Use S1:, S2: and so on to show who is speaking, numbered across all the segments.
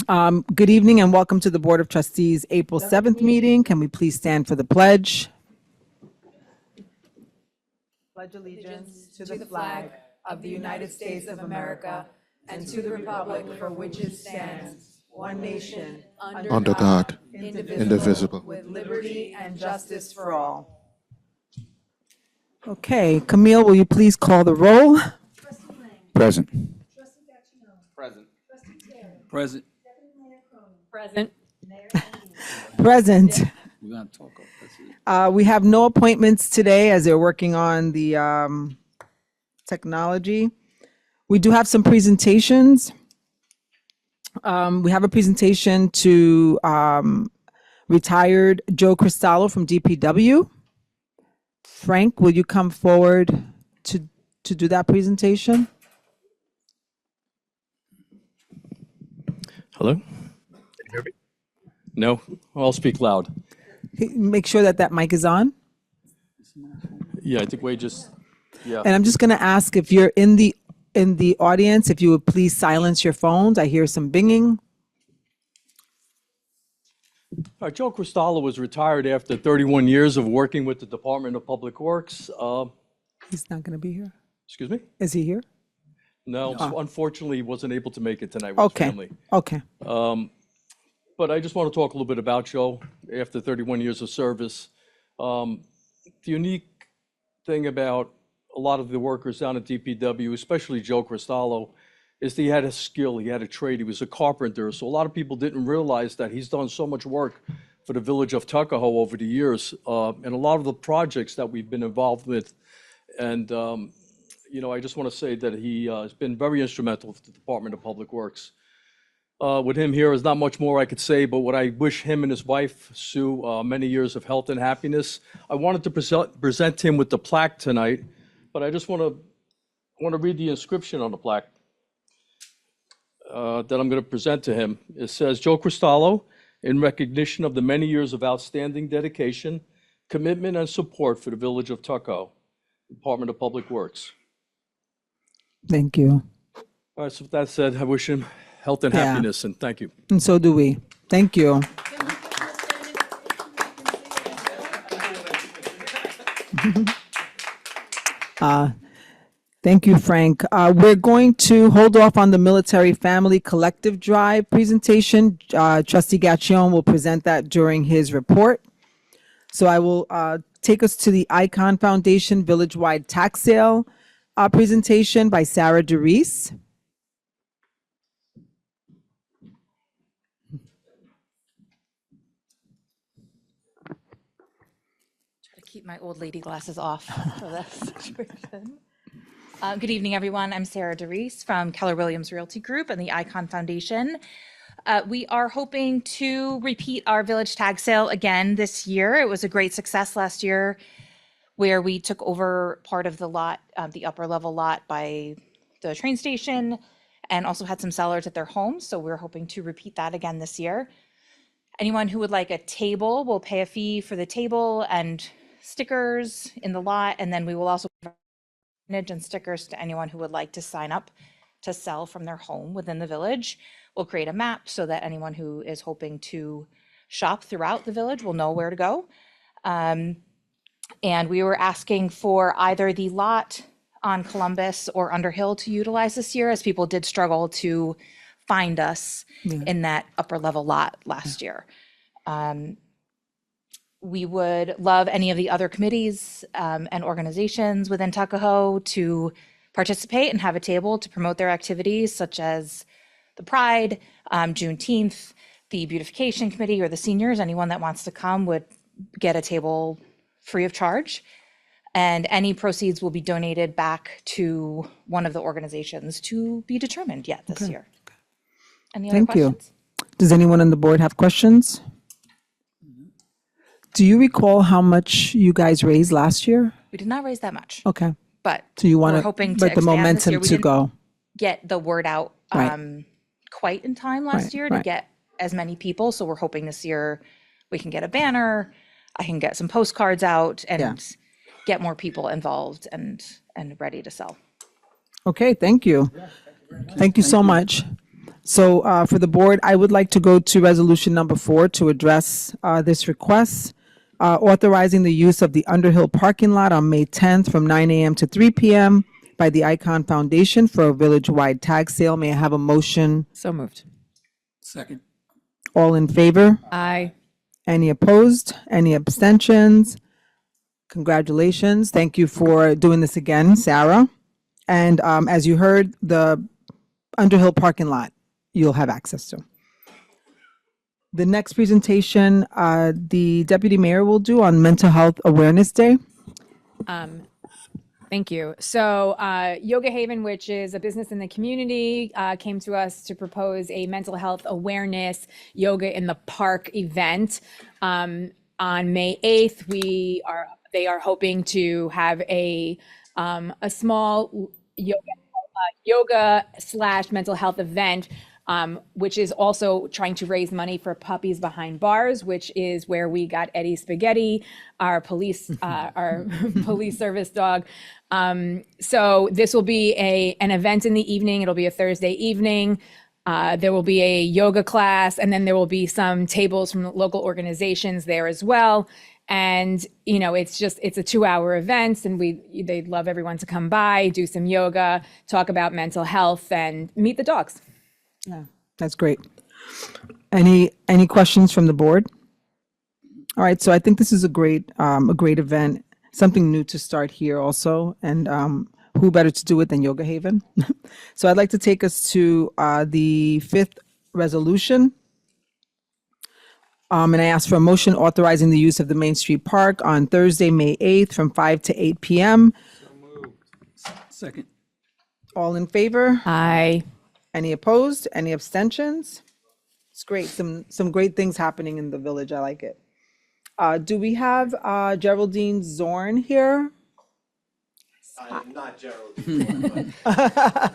S1: Good evening and welcome to the Board of Trustees April 7th meeting. Can we please stand for the pledge? Pledge allegiance to the flag of the United States of America and to the republic for which it stands, one nation, under God, indivisible, with liberty and justice for all. Okay, Camille, will you please call the roll?
S2: Present.
S3: Present.
S2: Present.
S4: Present.
S1: Present.
S2: We're going to talk about
S1: We have no appointments today as they're working on the technology. We do have some presentations. We have a presentation to retired Joe Cristallo from DPW. Frank, will you come forward to do that presentation?
S3: Hello? Can you hear me? No? I'll speak loud.
S1: Make sure that that mic is on.
S3: Yeah, I think Wade just, yeah.
S1: And I'm just going to ask if you're in the audience, if you would please silence your phones. I hear some binging.
S3: All right, Joe Cristallo was retired after 31 years of working with the Department of Public Works.
S1: He's not going to be here.
S3: Excuse me?
S1: Is he here?
S3: No, unfortunately, he wasn't able to make it tonight with his family.
S1: Okay.
S3: But I just want to talk a little bit about Joe after 31 years of service. The unique thing about a lot of the workers down at DPW, especially Joe Cristallo, is that he had a skill, he had a trade, he was a carpenter. So a lot of people didn't realize that he's done so much work for the village of Tuckahoe over the years, and a lot of the projects that we've been involved with. And, you know, I just want to say that he has been very instrumental with the Department of Public Works. With him here, there's not much more I could say, but what I wish him and his wife, Sue, many years of health and happiness. I wanted to present him with the plaque tonight, but I just want to read the inscription on the plaque that I'm going to present to him. It says, Joe Cristallo, in recognition of the many years of outstanding dedication, commitment, and support for the village of Tuckahoe, Department of Public Works.
S1: Thank you.
S3: All right, so with that said, I wish him health and happiness, and thank you.
S1: And so do we. Thank you. Thank you, Frank. We're going to hold off on the Military Family Collective Drive presentation. Trustee Gaccione will present that during his report. So I will take us to the Icon Foundation Village-Wide Tax Sale presentation by Sarah DeReese.
S4: Keep my old lady glasses off for this situation. Good evening, everyone. I'm Sarah DeReese from Keller Williams Realty Group and the Icon Foundation. We are hoping to repeat our village tag sale again this year. It was a great success last year where we took over part of the lot, the upper level lot by the train station, and also had some sellers at their homes. So we're hoping to repeat that again this year. Anyone who would like a table will pay a fee for the table and stickers in the lot, and then we will also provide signage and stickers to anyone who would like to sign up to sell from their home within the village. We'll create a map so that anyone who is hoping to shop throughout the village will know where to go. And we were asking for either the lot on Columbus or Underhill to utilize this year, as people did struggle to find us in that upper level lot last year. We would love any of the other committees and organizations within Tuckahoe to participate and have a table to promote their activities, such as the Pride, Juneteenth, the Beautification Committee, or the seniors. Anyone that wants to come would get a table free of charge. And any proceeds will be donated back to one of the organizations to be determined yet this year. Any other questions?
S1: Does anyone on the board have questions? Do you recall how much you guys raised last year?
S4: We did not raise that much.
S1: Okay.
S4: But
S1: so you want
S4: we're hoping to
S1: but the
S4: expand
S1: momentum
S4: this year.
S1: To go.
S4: Get the word out quite in time last year to get as many people. So we're hoping this year we can get a banner, I can get some postcards out and get more people involved and ready to sell.
S1: Okay, thank you. Thank you so much. So for the board, I would like to go to resolution number 4 to address this request, authorizing the use of the Underhill parking lot on May 10th from 9 a.m. to 3 p.m. by the Icon Foundation for a village-wide tag sale. May I have a motion?
S5: So moved.
S2: Second.
S1: All in favor?
S5: Aye.
S1: Any opposed? Any abstentions? Congratulations. Thank you for doing this again, Sarah. And as you heard, the Underhill parking lot you'll have access to. The next presentation, the deputy mayor will do on Mental Health Awareness Day.
S5: Thank you. So Yoga Haven, which is a business in the community, came to us to propose a mental health awareness yoga in the park event. On May 8th, they are hoping to have a small yoga / mental health event, which is also trying to raise money for Puppies Behind Bars, which is where we got Eddie Spaghetti, our police service dog. So this will be an event in the evening. It'll be a Thursday evening. There will be a yoga class, and then there will be some tables from local organizations there as well. And, you know, it's a 2-hour event, and they'd love everyone to come by, do some yoga, talk about mental health, and meet the dogs.
S1: Yeah, that's great. Any questions from the board? All right, so I think this is a great event, something new to start here also, and who better to do it than Yoga Haven? So I'd like to take us to the 5th resolution. And I ask for a motion authorizing the use of the Main Street Park on Thursday, May 8th from 5 to 8 p.m.
S2: Second.
S1: All in favor?
S5: Aye.
S1: Any opposed? Any abstentions? It's great. Some great things happening in the village. I like it. Do we have Geraldine Zorn here?
S6: I am not Geraldine, but half.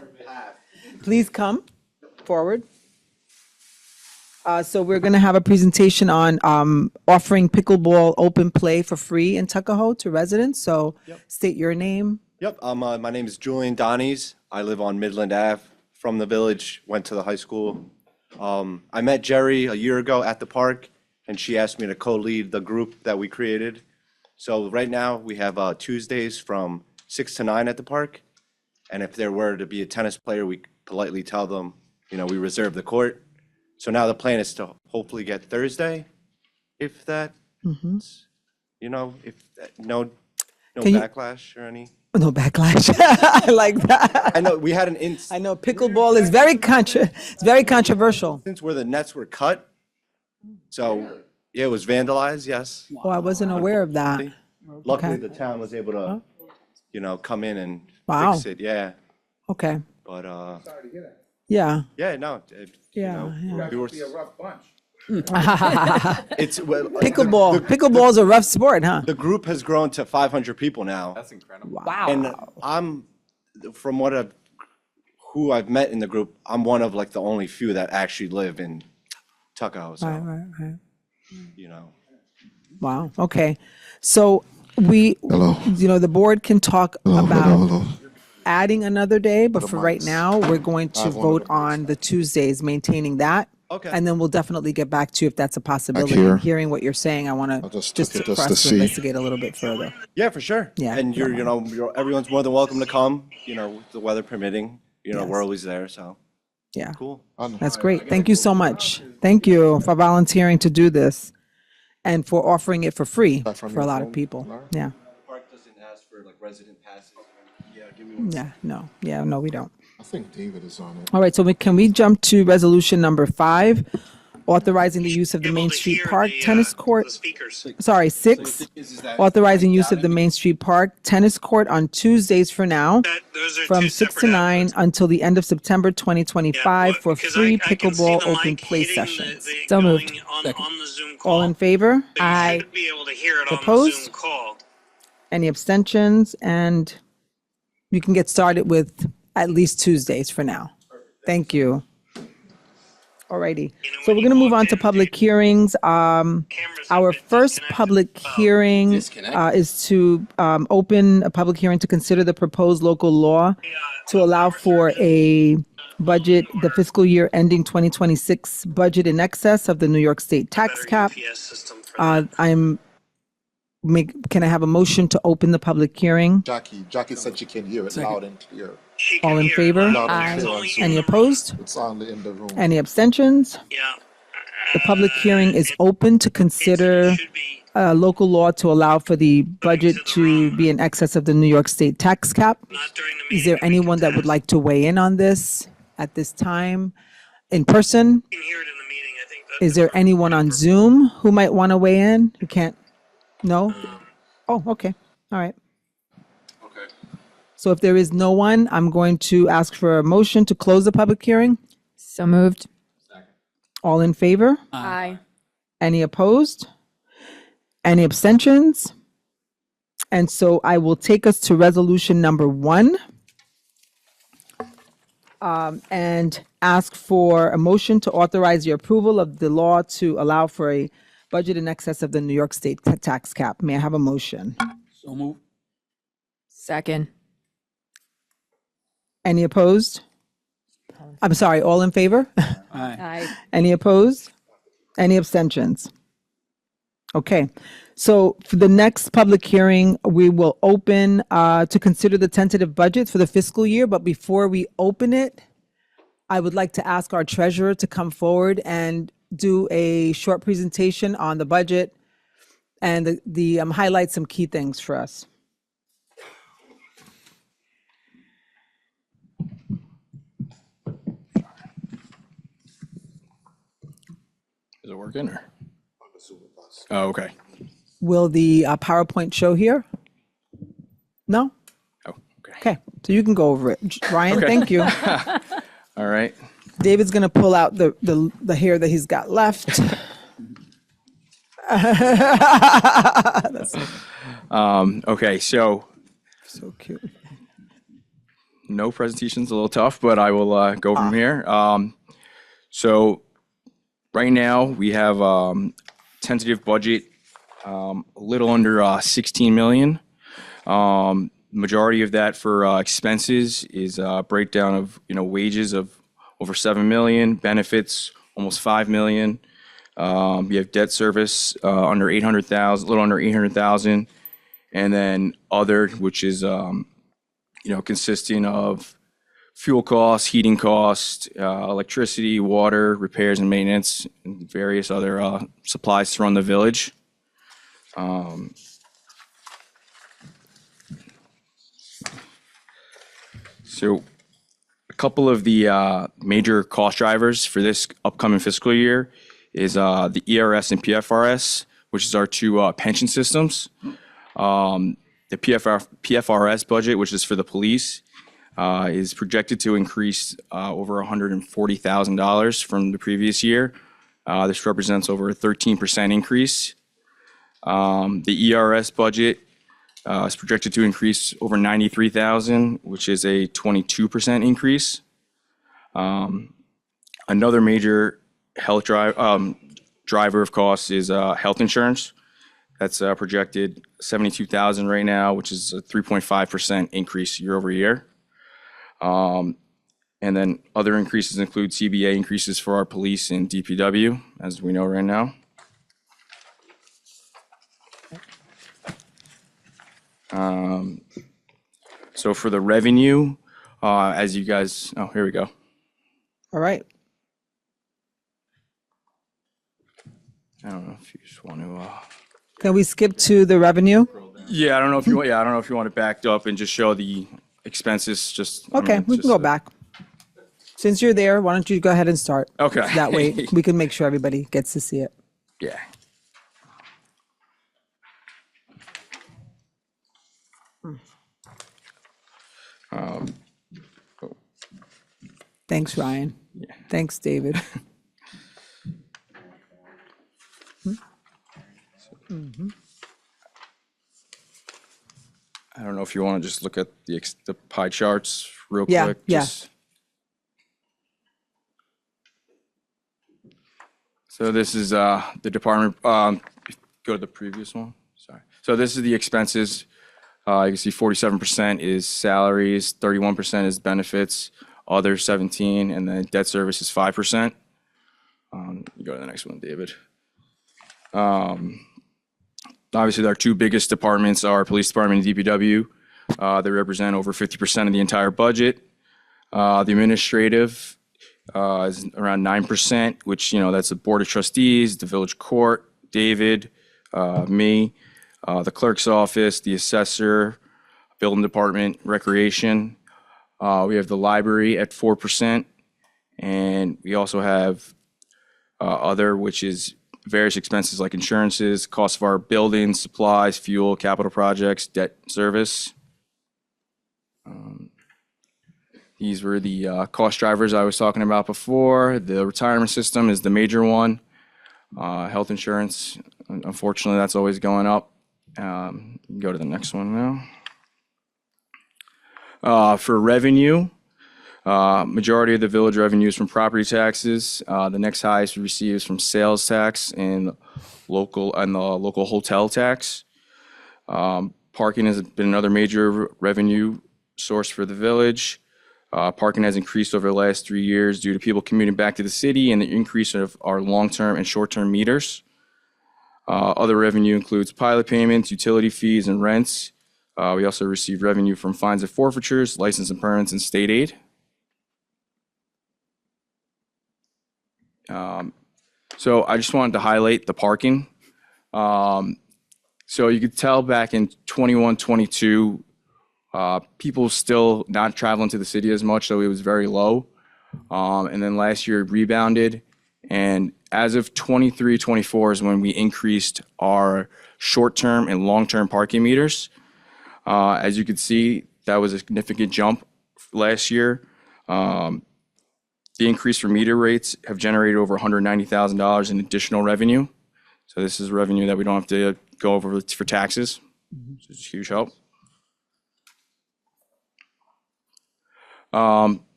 S1: Please come forward. So we're going to have a presentation on offering pickleball open play for free in Tuckahoe to residents. So state your name.
S6: Yep, my name is Julian Donnies. I live on Midland Ave. From the village, went to the high school. I met Jerry a year ago at the park, and she asked me to co-lead the group that we created. So right now, we have Tuesdays from 6 to 9 at the park. And if there were to be a tennis player, we politely tell them, you know, we reserve the court. So now the plan is to hopefully get Thursday, if that, you know, if no
S1: Can you-
S6: backlash or any.
S1: No backlash. I like that.
S6: I know we had an
S1: I know pickleball is very controversial.
S6: instance where the nets were cut. So yeah, it was vandalized. Yes.
S1: Oh, I wasn't aware of that.
S6: Luckily,
S1: Okay.
S6: the town was able to, you know, come in and
S1: Wow.
S6: fix it. Yeah.
S1: Okay.
S6: But
S1: Yeah.
S6: yeah, no.
S1: Yeah, yeah.
S6: We were, it's
S1: Pickleball is a rough sport, huh?
S6: the group has grown to 500 people now.
S5: Wow.
S6: And from who I've met in the group, I'm one of like the only few that actually live in Tuckahoe. So,
S1: Right.
S6: you know,
S1: Wow. Okay. So the board can talk about adding another day, but for right now, we're going to vote on the Tuesdays, maintaining that.
S6: Okay.
S1: And then we'll definitely get back to you if that's a possibility.
S7: here.
S1: Hearing what you're saying, I want to
S7: just
S1: just
S7: took it
S1: for
S7: just
S1: us
S7: to
S1: to
S7: see.
S1: investigate a little bit further.
S6: yeah, for sure.
S1: Yeah,
S6: And
S1: yeah.
S6: everyone's more than welcome to come, you know, with the weather permitting, you know,
S1: Yes.
S6: we're always there. So
S1: Yeah.
S6: cool.
S1: That's great. Thank you so much. Thank you for volunteering to do this and for offering it for free
S7: from
S1: for a
S7: your
S1: lot of
S7: phone,
S1: people.
S7: Laura?
S1: Yeah.
S6: The park doesn't ask for like resident passes. Yeah, give me
S1: No, we don't.
S7: I think David is on it.
S1: All right, so can we jump to resolution number 5, authorizing the use of the Main Street Park tennis court? Sorry, 6, authorizing use of the Main Street Park tennis court on Tuesdays for now, from 6 to 9 until the end of September 2025 for free pickleball open play sessions.
S5: So moved.
S1: All in favor?
S5: Aye.
S8: Be able to hear it on the
S1: Opposed?
S8: Zoom call.
S1: Any abstentions? And you can get started with at least Tuesdays for now. Thank you. Alrighty, so we're gonna move on to public hearings. Our first public hearing is to open a public hearing to consider the proposed local law to allow for a budget, the fiscal year ending 2026 budget in excess of the New York State tax cap. Can I have a motion to open the public hearing?
S7: Jackie said she can hear it loud and clear.
S1: All in favor?
S7: Loud and clear on Zoom.
S1: Any opposed?
S7: It's only in the room.
S1: Any abstentions? The public hearing is open to consider a local law to allow for the budget to be in excess of the New York State tax cap. Is there anyone that would like to weigh in on this at this time in person? Is there anyone on Zoom who might want to weigh in? Who can't? No? Oh, okay. All right.
S7: Okay.
S1: So if there is no one, I'm going to ask for a motion to close the public hearing.
S5: So moved.
S1: All in favor?
S5: Aye.
S1: Any opposed? Any abstentions? And so I will take us to resolution number 1. And ask for a motion to authorize the approval of the law to allow for a budget in excess of the New York State tax cap. May I have a motion?
S2: So move.
S5: Second.
S1: Any opposed? I'm sorry, all in favor?
S2: Aye.
S5: Aye.
S1: Any opposed? Any abstentions? Okay, so for the next public hearing, we will open to consider the tentative budget for the fiscal year. But before we open it, I would like to ask our treasurer to come forward and do a short presentation on the budget and highlight some key things for us.
S8: Is it working or? Oh, okay.
S1: Will the PowerPoint show here? No?
S8: Oh, okay.
S1: Okay, so you can go over it. Ryan,
S8: Okay.
S1: thank you.
S8: All right.
S1: David's gonna pull out the hair that he's got left. That's
S8: Okay, so
S1: so cute.
S8: no presentation's a little tough, but I will go from here. So right now we have tentative budget a little under 16 million. Majority of that for expenses is a breakdown of wages of over 7 million, benefits almost 5 million. We have debt service under 800,000, a little under 800,000, and then other, which is consisting of fuel costs, heating costs, electricity, water, repairs and maintenance, and various other supplies to run the village. So a couple of the major cost drivers for this upcoming fiscal year is the ERS and PFRS, which is our two pension systems. The PFRS budget, which is for the police, is projected to increase over $140,000 from the previous year. This represents over a 13% increase. The ERS budget is projected to increase over 93,000, which is a 22% increase. Another major health driver of costs is health insurance. That's projected 72,000 right now, which is a 3.5% increase year over year. And then other increases include CBA increases for our police and DPW, as we know right now. So for the revenue, as you guys, oh, here we go.
S1: All right.
S8: I don't know if you just want to.
S1: Can we skip to the revenue?
S8: Yeah, I don't know if you want. Yeah, I don't know if you want it backed up and just show the expenses. Just I
S1: Okay,
S8: mean,
S1: we
S8: just,
S1: can go back. Since you're there, why don't you go ahead and start?
S8: Okay.
S1: That way we can make sure everybody gets to see it.
S8: Yeah.
S1: Thanks, Ryan. Thanks, David.
S8: I don't know if you want to just look at the pie charts real
S1: Yeah,
S8: quick.
S1: yeah.
S8: Just, So this is the department, go to the previous one, sorry. So this is the expenses. You can see 47% is salaries, 31% is benefits, other 17, and then debt service is 5%. You go to the next one, David. Obviously, our two biggest departments are police department and DPW. They represent over 50% of the entire budget. The administrative is around 9%, which, that's the board of trustees, the village court, David, me, the clerk's office, the assessor, building department, recreation. We have the library at 4%, and we also have other, which is various expenses like insurances, cost of our buildings, supplies, fuel, capital projects, debt service. These were the cost drivers I was talking about before. The retirement system is the major one. Health insurance, unfortunately, that's always going up. Go to the next one now. For revenue, majority of the village revenue is from property taxes. The next highest we receive is from sales tax and the local hotel tax. Parking has been another major revenue source for the village. Parking has increased over the last 3 years due to people commuting back to the city and the increase of our long-term and short-term meters. Other revenue includes pilot payments, utility fees, and rents. We also receive revenue from fines and forfeitures, license and permits, and state aid. So I just wanted to highlight the parking. So you could tell back in 21, 22, people still not traveling to the city as much, so it was very low. And then last year it rebounded. And as of 23, 24 is when we increased our short-term and long-term parking meters. As you can see, that was a significant jump last year. The increase for meter rates have generated over $190,000 in additional revenue. So this is revenue that we don't have to go over for taxes. So it's a huge help.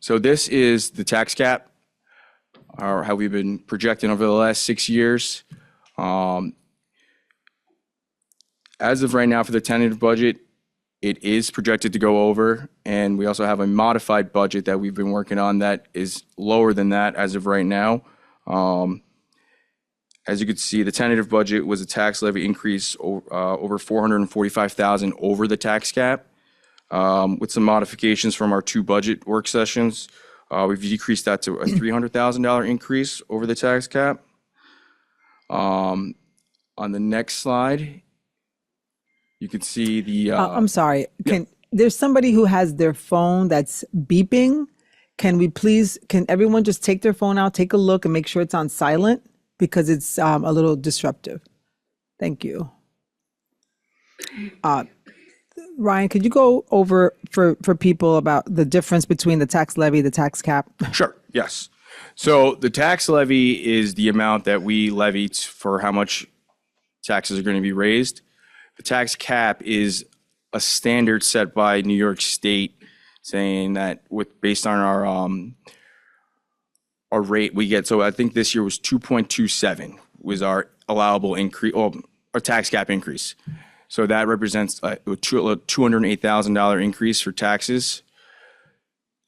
S8: So this is the tax cap, or how we've been projecting over the last 6 years. As of right now for the tentative budget, it is projected to go over, and we also have a modified budget that we've been working on that is lower than that as of right now. As you can see, the tentative budget was a tax levy increase over $445,000 over the tax cap. With some modifications from our 2 budget work sessions, we've decreased that to a $300,000 increase over the tax cap. On the next slide, you can see the.
S1: I'm sorry. There's somebody who has their phone that's beeping. Can everyone just take their phone out, take a look, and make sure it's on silent because it's a little disruptive. Thank you. Ryan, could you go over for people about the difference between the tax levy, the tax cap?
S8: Sure, yes. So the tax levy is the amount that we levy for how much taxes are going to be raised. The tax cap is a standard set by New York State saying that based on our rate we get. So I think this year was 2.27 was our allowable increase, or our tax cap increase. So that represents a $208,000 increase for taxes.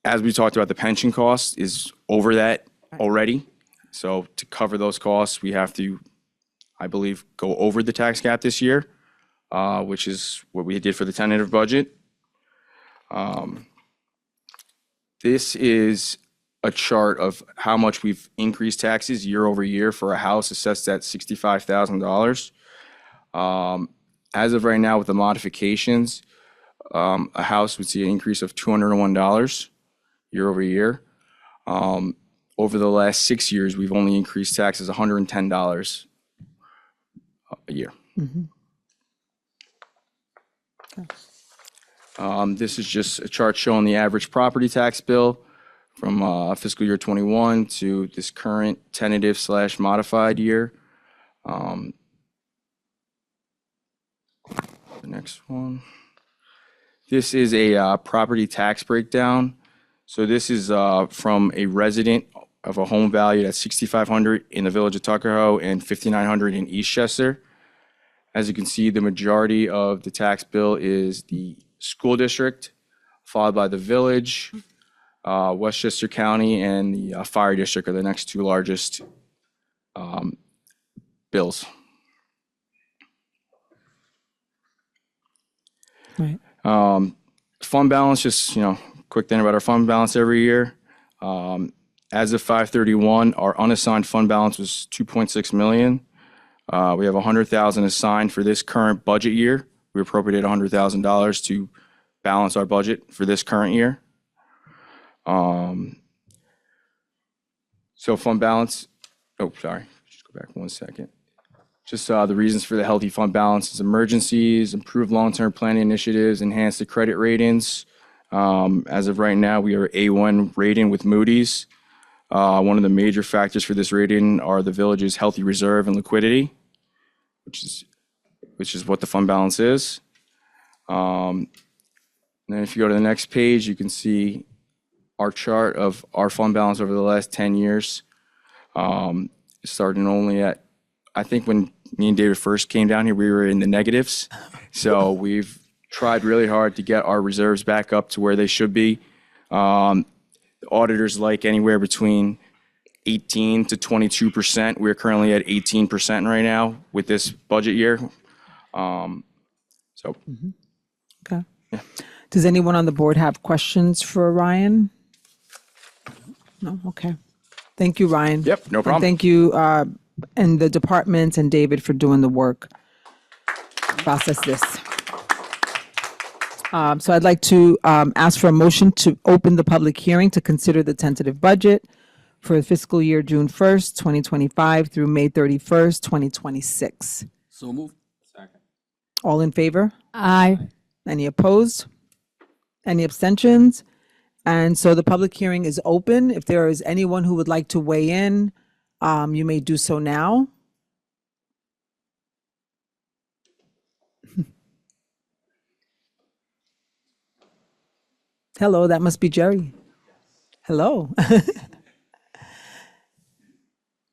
S8: As we talked about, the pension cost is over that already. So to cover those costs, we have to, I believe, go over the tax cap this year, which is what we did for the tentative budget. This is a chart of how much we've increased taxes year over year for a house assessed at $65,000. As of right now, with the modifications, a house would see an increase of $201 year over year. Over the last 6 years, we've only increased taxes $110 a year. This is just a chart showing the average property tax bill from fiscal year 21 to this current tentative / modified year. The next one. This is a property tax breakdown. So this is from a resident of a home valued at $6,500 in the village of Tuckahoe and $5,900 in Eastchester. As you can see, the majority of the tax bill is the school district, followed by the village, Westchester County, and the fire district are the next two largest bills.
S1: Right.
S8: Fund balance, just, quick thing about our fund balance every year. As of 5/31, our unassigned fund balance was 2.6 million. We have 100,000 assigned for this current budget year. We appropriated $100,000 to balance our budget for this current year. So fund balance, sorry, just go back 1 second. Just the reasons for the healthy fund balance is emergencies, improved long-term planning initiatives, enhance the credit ratings. As of right now, we are A1 rating with Moody's. One of the major factors for this rating are the village's healthy reserve and liquidity, which is what the fund balance is. And then if you go to the next page, you can see our chart of our fund balance over the last 10 years. Starting only at, I think when me and David first came down here, we were in the negatives. So we've tried really hard to get our reserves back up to where they should be. The auditors like anywhere between 18 to 22%. We're currently at 18% right now with this budget year.
S1: Okay. Does anyone on the board have questions for Ryan? No? Okay. Thank you, Ryan.
S8: Yep, no
S1: And
S8: problem.
S1: thank you, and the department and David for doing the work. Process this. So I'd like to ask for a motion to open the public hearing to consider the tentative budget for the fiscal year June 1st, 2025 through May 31st, 2026.
S2: So move.
S1: All in favor?
S5: Aye.
S1: Any opposed? Any abstentions? And so the public hearing is open. If there is anyone who would like to weigh in, you may do so now. Hello, that must be Jerry. Hello.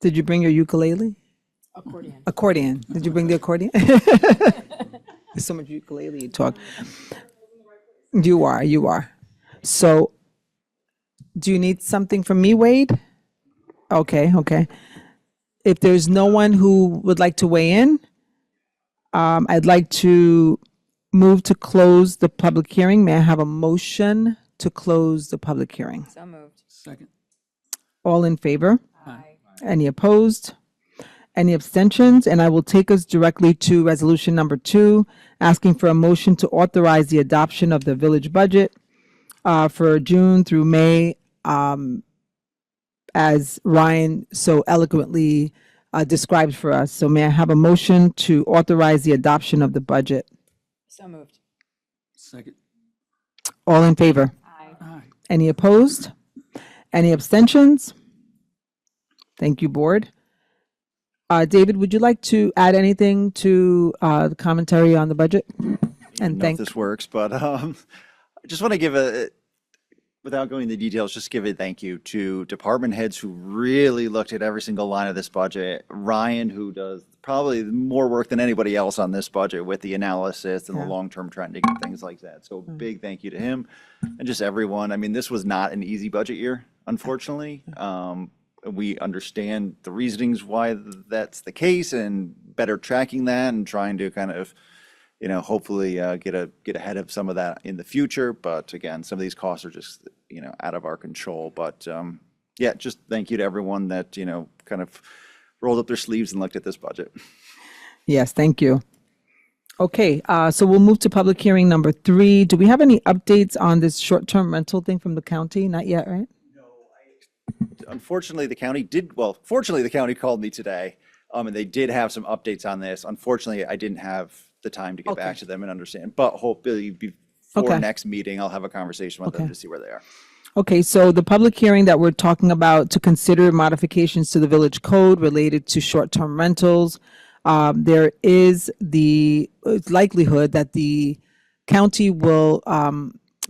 S1: Did you bring your ukulele?
S5: Accordion.
S1: Accordion. Did you bring the accordion? There's so much ukulele talk. You are. So, do you need something from me, Wade? Okay. If there's no one who would like to weigh in, I'd like to move to close the public hearing. May I have a motion to close the public hearing?
S5: So moved.
S2: Second.
S1: All in favor?
S5: Aye.
S1: Any opposed? Any abstentions? And I will take us directly to resolution number 2, asking for a motion to authorize the adoption of the village budget for June through May, as Ryan so eloquently described for us. So may I have a motion to authorize the adoption of the budget?
S5: So moved.
S2: Second.
S1: All in favor?
S5: Aye.
S2: Aye.
S1: Any opposed? Any abstentions? Thank you, board. David, would you like to add anything to the commentary on the budget? And
S9: Know if this works, but I just want to give without going into details, just give a thank you to department heads who really looked at every single line of this budget. Ryan, who does probably more work than anybody else on this budget with the analysis and the long-term trending and things like that. So big thank you to him and just everyone. I mean, this was not an easy budget year, unfortunately. We understand the reasonings why that's the case and better tracking that and trying to kind of, hopefully get ahead of some of that in the future. But again, some of these costs are just, out of our control. But yeah, just thank you to everyone that, kind of rolled up their sleeves and looked at this budget.
S1: Yes, thank you. Okay, so we'll move to public hearing number 3. Do we have any updates on this short-term rental thing from the county? Not yet, right?
S9: Unfortunately, fortunately, the county called me today, and they did have some updates on this. Unfortunately, I didn't have the time to get back to them and understand, but hopefully before next meeting, I'll have a conversation with them to see where they are.
S1: Okay, so the public hearing that we're talking about to consider modifications to the village code related to short-term rentals, there is the likelihood that the county will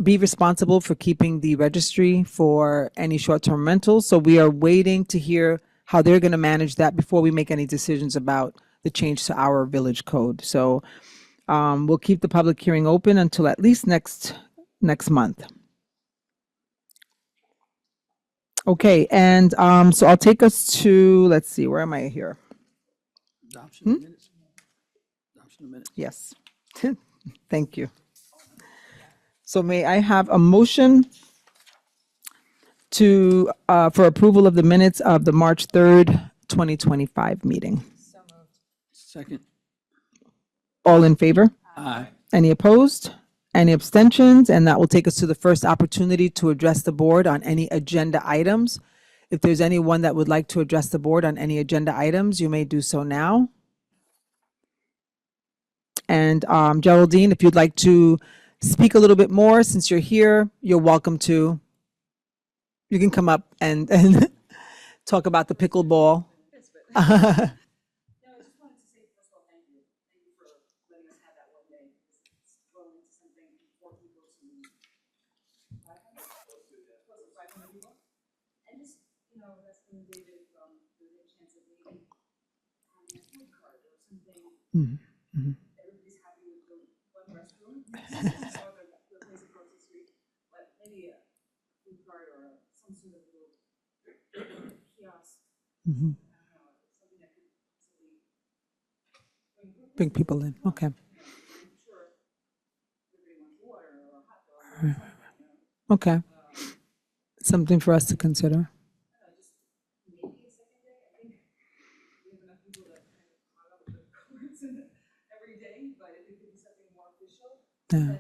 S1: be responsible for keeping the registry for any short-term rentals. So we are waiting to hear how they're going to manage that before we make any decisions about the change to our village code. So we'll keep the public hearing open until at least next month. Okay, and so I'll take us to, let's see, where am I here?
S2: Adoption of minutes. Adoption of minutes.
S1: Yes. Thank you. So may I have a motion to, for approval of the minutes of the March 3rd, 2025 meeting?
S2: Second.
S1: All in favor?
S2: Aye.
S1: Any opposed? Any abstentions? And that will take us to the first opportunity to address the board on any agenda items. If there's anyone that would like to address the board on any agenda items, you may do so now. And Geraldine, if you'd like to speak a little bit more, since you're here, you're welcome to. You can come up and talk about the pickleball. Mhm, mhm. Mhm. Bring people in, okay. Okay. Something for us to consider. Yeah.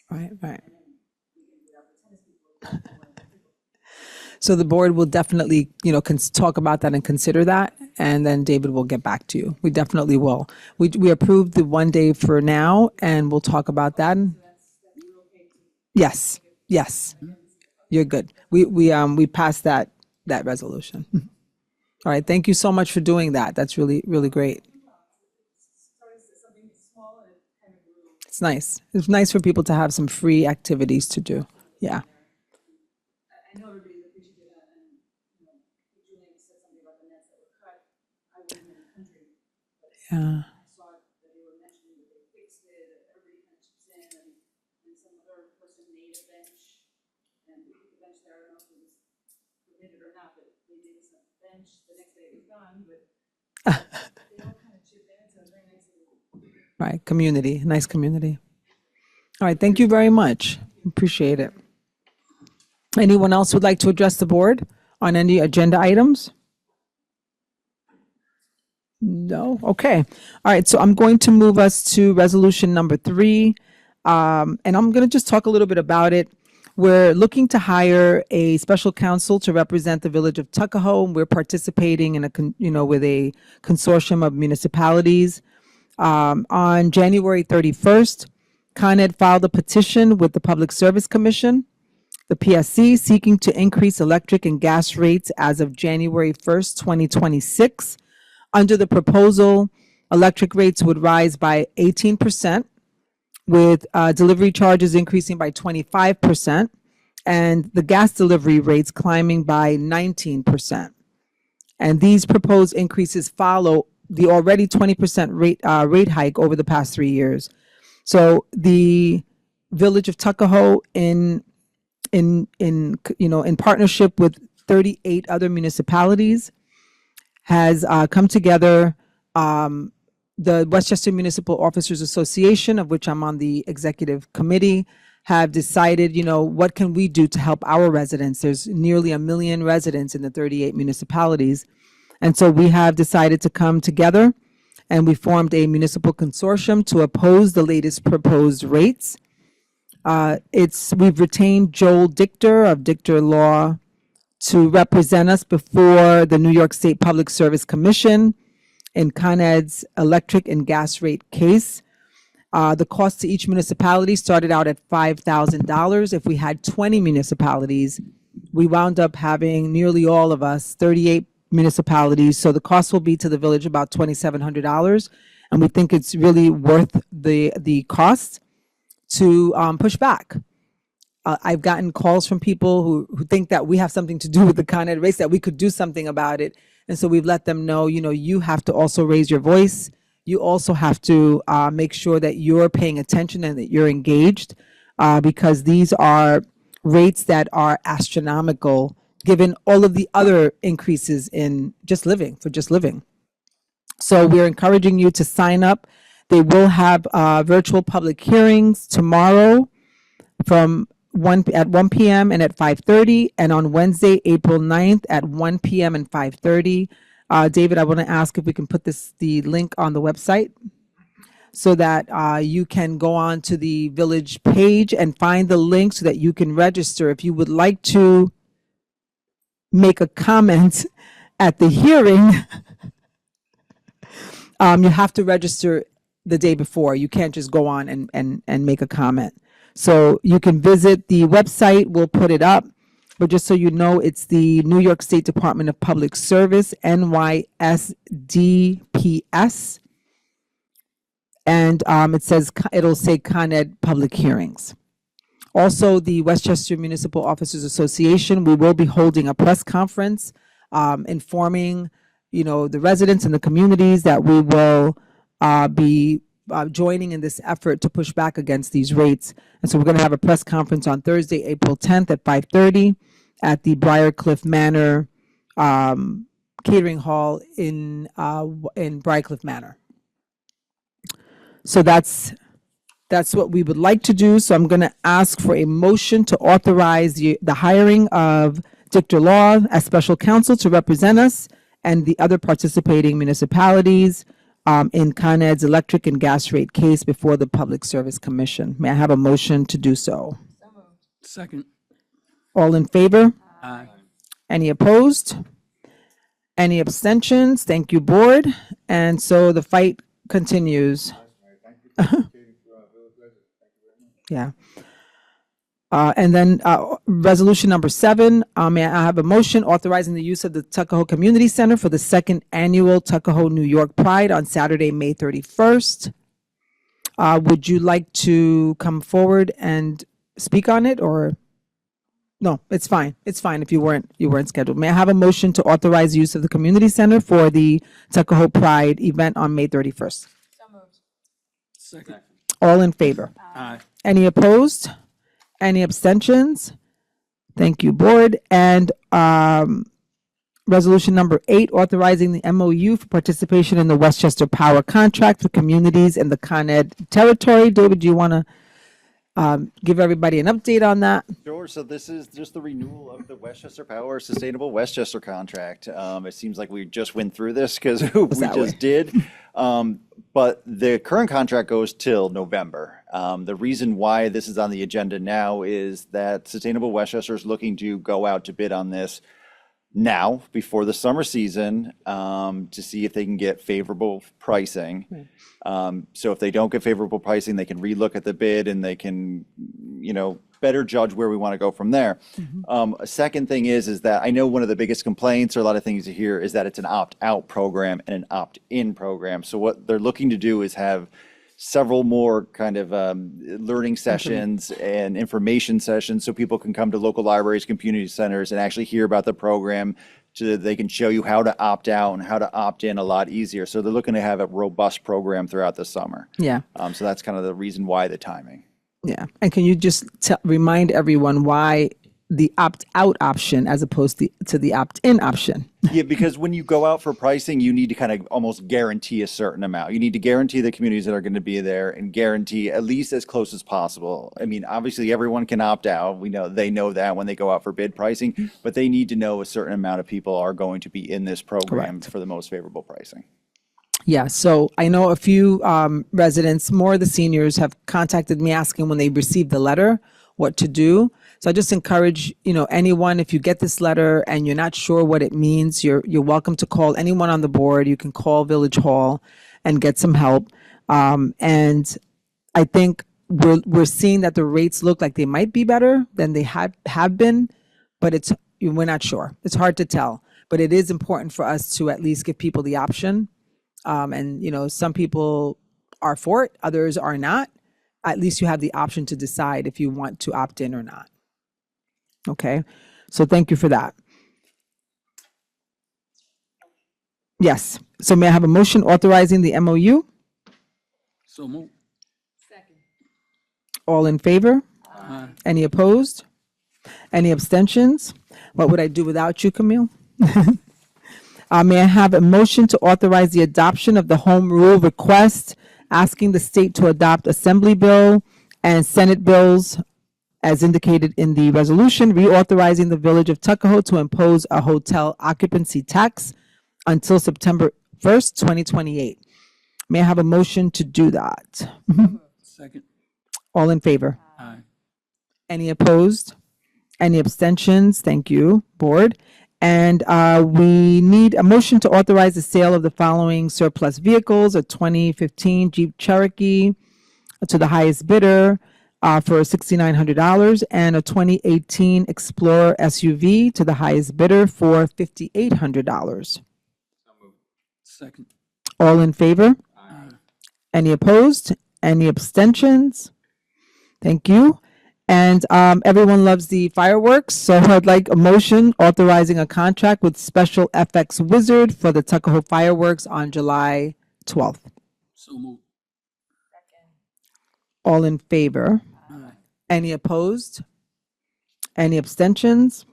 S1: Right, right. So the board will definitely, talk about that and consider that, and then David will get back to you. We definitely will. We approved the 1 day for now, and we'll talk about that. Yes, yes, you're good. We passed that resolution. All right, thank you so much for doing that. That's really, really great. It's nice. It's nice for people to have some free activities to do. Yeah. Yeah. Right, community, nice community. All right, thank you very much. Appreciate it. Anyone else would like to address the board on any agenda items? No? Okay. All right, so I'm going to move us to resolution number 3. And I'm going to just talk a little bit about it. We're looking to hire a special counsel to represent the village of Tuckahoe. We're participating in with a consortium of municipalities. On January 31st, Con Ed filed a petition with the Public Service Commission, the PSC, seeking to increase electric and gas rates as of January 1st, 2026. Under the proposal, electric rates would rise by 18%, with delivery charges increasing by 25%, and the gas delivery rates climbing by 19%. And these proposed increases follow the already 20% rate hike over the past 3 years. So the village of Tuckahoe, in partnership with 38 other municipalities, has come together. The Westchester Municipal Officers Association, of which I'm on the executive committee, have decided, what can we do to help our residents? There's nearly 1 million residents in the 38 municipalities. And so we have decided to come together, and we formed a municipal consortium to oppose the latest proposed rates. We've retained Joel Dichter of Dichter Law to represent us before the New York State Public Service Commission in Con Ed's electric and gas rate case. The cost to each municipality started out at $5,000. If we had 20 municipalities, we wound up having nearly all of us, 38 municipalities. So the cost will be to the village about $2,700. and we think it's really worth the cost to push back. I've gotten calls from people who think that we have something to do with the Con Ed race, that we could do something about it. And so we've let them know, you have to also raise your voice. You also have to make sure that you're paying attention and that you're engaged, because these are rates that are astronomical given all of the other increases in just living. So we're encouraging you to sign up. They will have virtual public hearings tomorrow at 1 p.m. and at 5:30, and on Wednesday, April 9th at 1 p.m. and 5:30. David, I want to ask if we can put the link on the website so that you can go on to the village page and find the link so that you can register. If you would like to make a comment at the hearing, you have to register the day before. You can't just go on and make a comment. So you can visit the website, we'll put it up, but just so you know, it's the New York State Department of Public Service, NYSDPS. And it'll say Con Ed Public Hearings. Also, the Westchester Municipal Officers Association, we will be holding a press conference informing, the residents and the communities that we will be joining in this effort to push back against these rates. And so we're going to have a press conference on Thursday, April 10th at 5:30 at the Briarcliff Manor Catering Hall in Briarcliff Manor. So that's what we would like to do. So I'm going to ask for a motion to authorize the hiring of Dictor Law as special counsel to represent us and the other participating municipalities in Con Ed's electric and gas rate case before the Public Service Commission. May I have a motion to do so?
S2: Second.
S1: All in favor?
S2: Aye.
S1: Any opposed? Any abstentions? Thank you, board. And so the fight continues. Yeah. And then resolution number 7, may I have a motion authorizing the use of the Tuckahoe Community Center for the 2nd annual Tuckahoe New York Pride on Saturday, May 31st. Would you like to come forward and speak on it, or? No, it's fine. It's fine if you weren't scheduled. May I have a motion to authorize use of the community center for the Tuckahoe Pride event on May 31st?
S2: Second.
S1: All in favor?
S2: Aye.
S1: Any opposed? Any abstentions? Thank you, board. And resolution number 8, authorizing the MOU for participation in the Westchester Power contract for communities in the Con Ed territory. David, do you want to give everybody an update on that?
S9: Sure. So this is just the renewal of the Westchester Power Sustainable Westchester contract. It seems like we just went through this because we just did. But the current contract goes till November. The reason why this is on the agenda now is that Sustainable Westchester is looking to go out to bid on this now before the summer season to see if they can get favorable pricing. So if they don't get favorable pricing, they can relook at the bid and they can, better judge where we want to go from there. A second thing is that I know one of the biggest complaints or a lot of things to hear is that it's an opt-out program and an opt-in program. So what they're looking to do is have several more kind of learning sessions and information sessions so people can come to local libraries, community centers, and actually hear about the program so that they can show you how to opt out and how to opt in a lot easier. So they're looking to have a robust program throughout the summer.
S1: Yeah.
S9: So that's kind of the reason why the timing.
S1: Yeah. And can you just remind everyone why the opt-out option as opposed to the opt-in option?
S9: Yeah, because when you go out for pricing, you need to kind of almost guarantee a certain amount. You need to guarantee the communities that are going to be there and guarantee at least as close as possible. I mean, obviously everyone can opt out. They know that when they go out for bid pricing, but they need to know a certain amount of people are going to be in this program for the most favorable pricing.
S1: Yeah, so I know a few residents, more of the seniors, have contacted me asking when they received the letter what to do. So I just encourage, anyone, if you get this letter and you're not sure what it means, you're welcome to call anyone on the board. You can call Village Hall and get some help. And I think we're seeing that the rates look like they might be better than they have been, but we're not sure. It's hard to tell, but it is important for us to at least give people the option And, some people are for it, others are not. At least you have the option to decide if you want to opt in or not. Okay, so thank you for that. Yes, so may I have a motion authorizing the MOU?
S2: So move.
S1: All in favor?
S2: Aye.
S1: Any opposed? Any abstentions? What would I do without you, Camille? May I have a motion to authorize the adoption of the home rule request, asking the state to adopt Assembly Bill and Senate bills as indicated in the resolution, reauthorizing the Village of Tuckahoe to impose a hotel occupancy tax until September 1st, 2028. May I have a motion to do that?
S2: Second.
S1: All in favor?
S2: Aye.
S1: Any opposed? Any abstentions? Thank you, board. And we need a motion to authorize the sale of the following surplus vehicles: a 2015 Jeep Cherokee to the highest bidder for $6,900, and a 2018 Explorer SUV to the highest bidder for $5,800.
S2: Second.
S1: All in favor? Any opposed? Any abstentions? Thank you. And everyone loves the fireworks, so I'd like a motion authorizing a contract with Special FX Wizard for the Tuckahoe fireworks on July 12th.
S2: So move.
S1: All in favor?
S2: Aye.
S1: Any opposed? Any abstentions?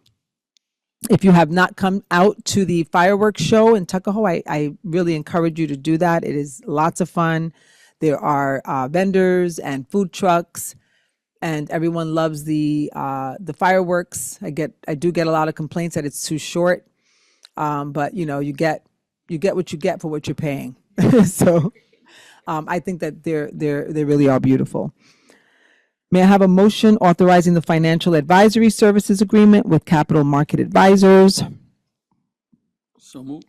S1: If you have not come out to the fireworks show in Tuckahoe, I really encourage you to do that. It is lots of fun. There are vendors and food trucks, and everyone loves the fireworks. I do get a lot of complaints that it's too short, but you get what you get for what you're paying. So I think that they really are beautiful. May I have a motion authorizing the financial advisory services agreement with Capital Market Advisors?
S2: So move.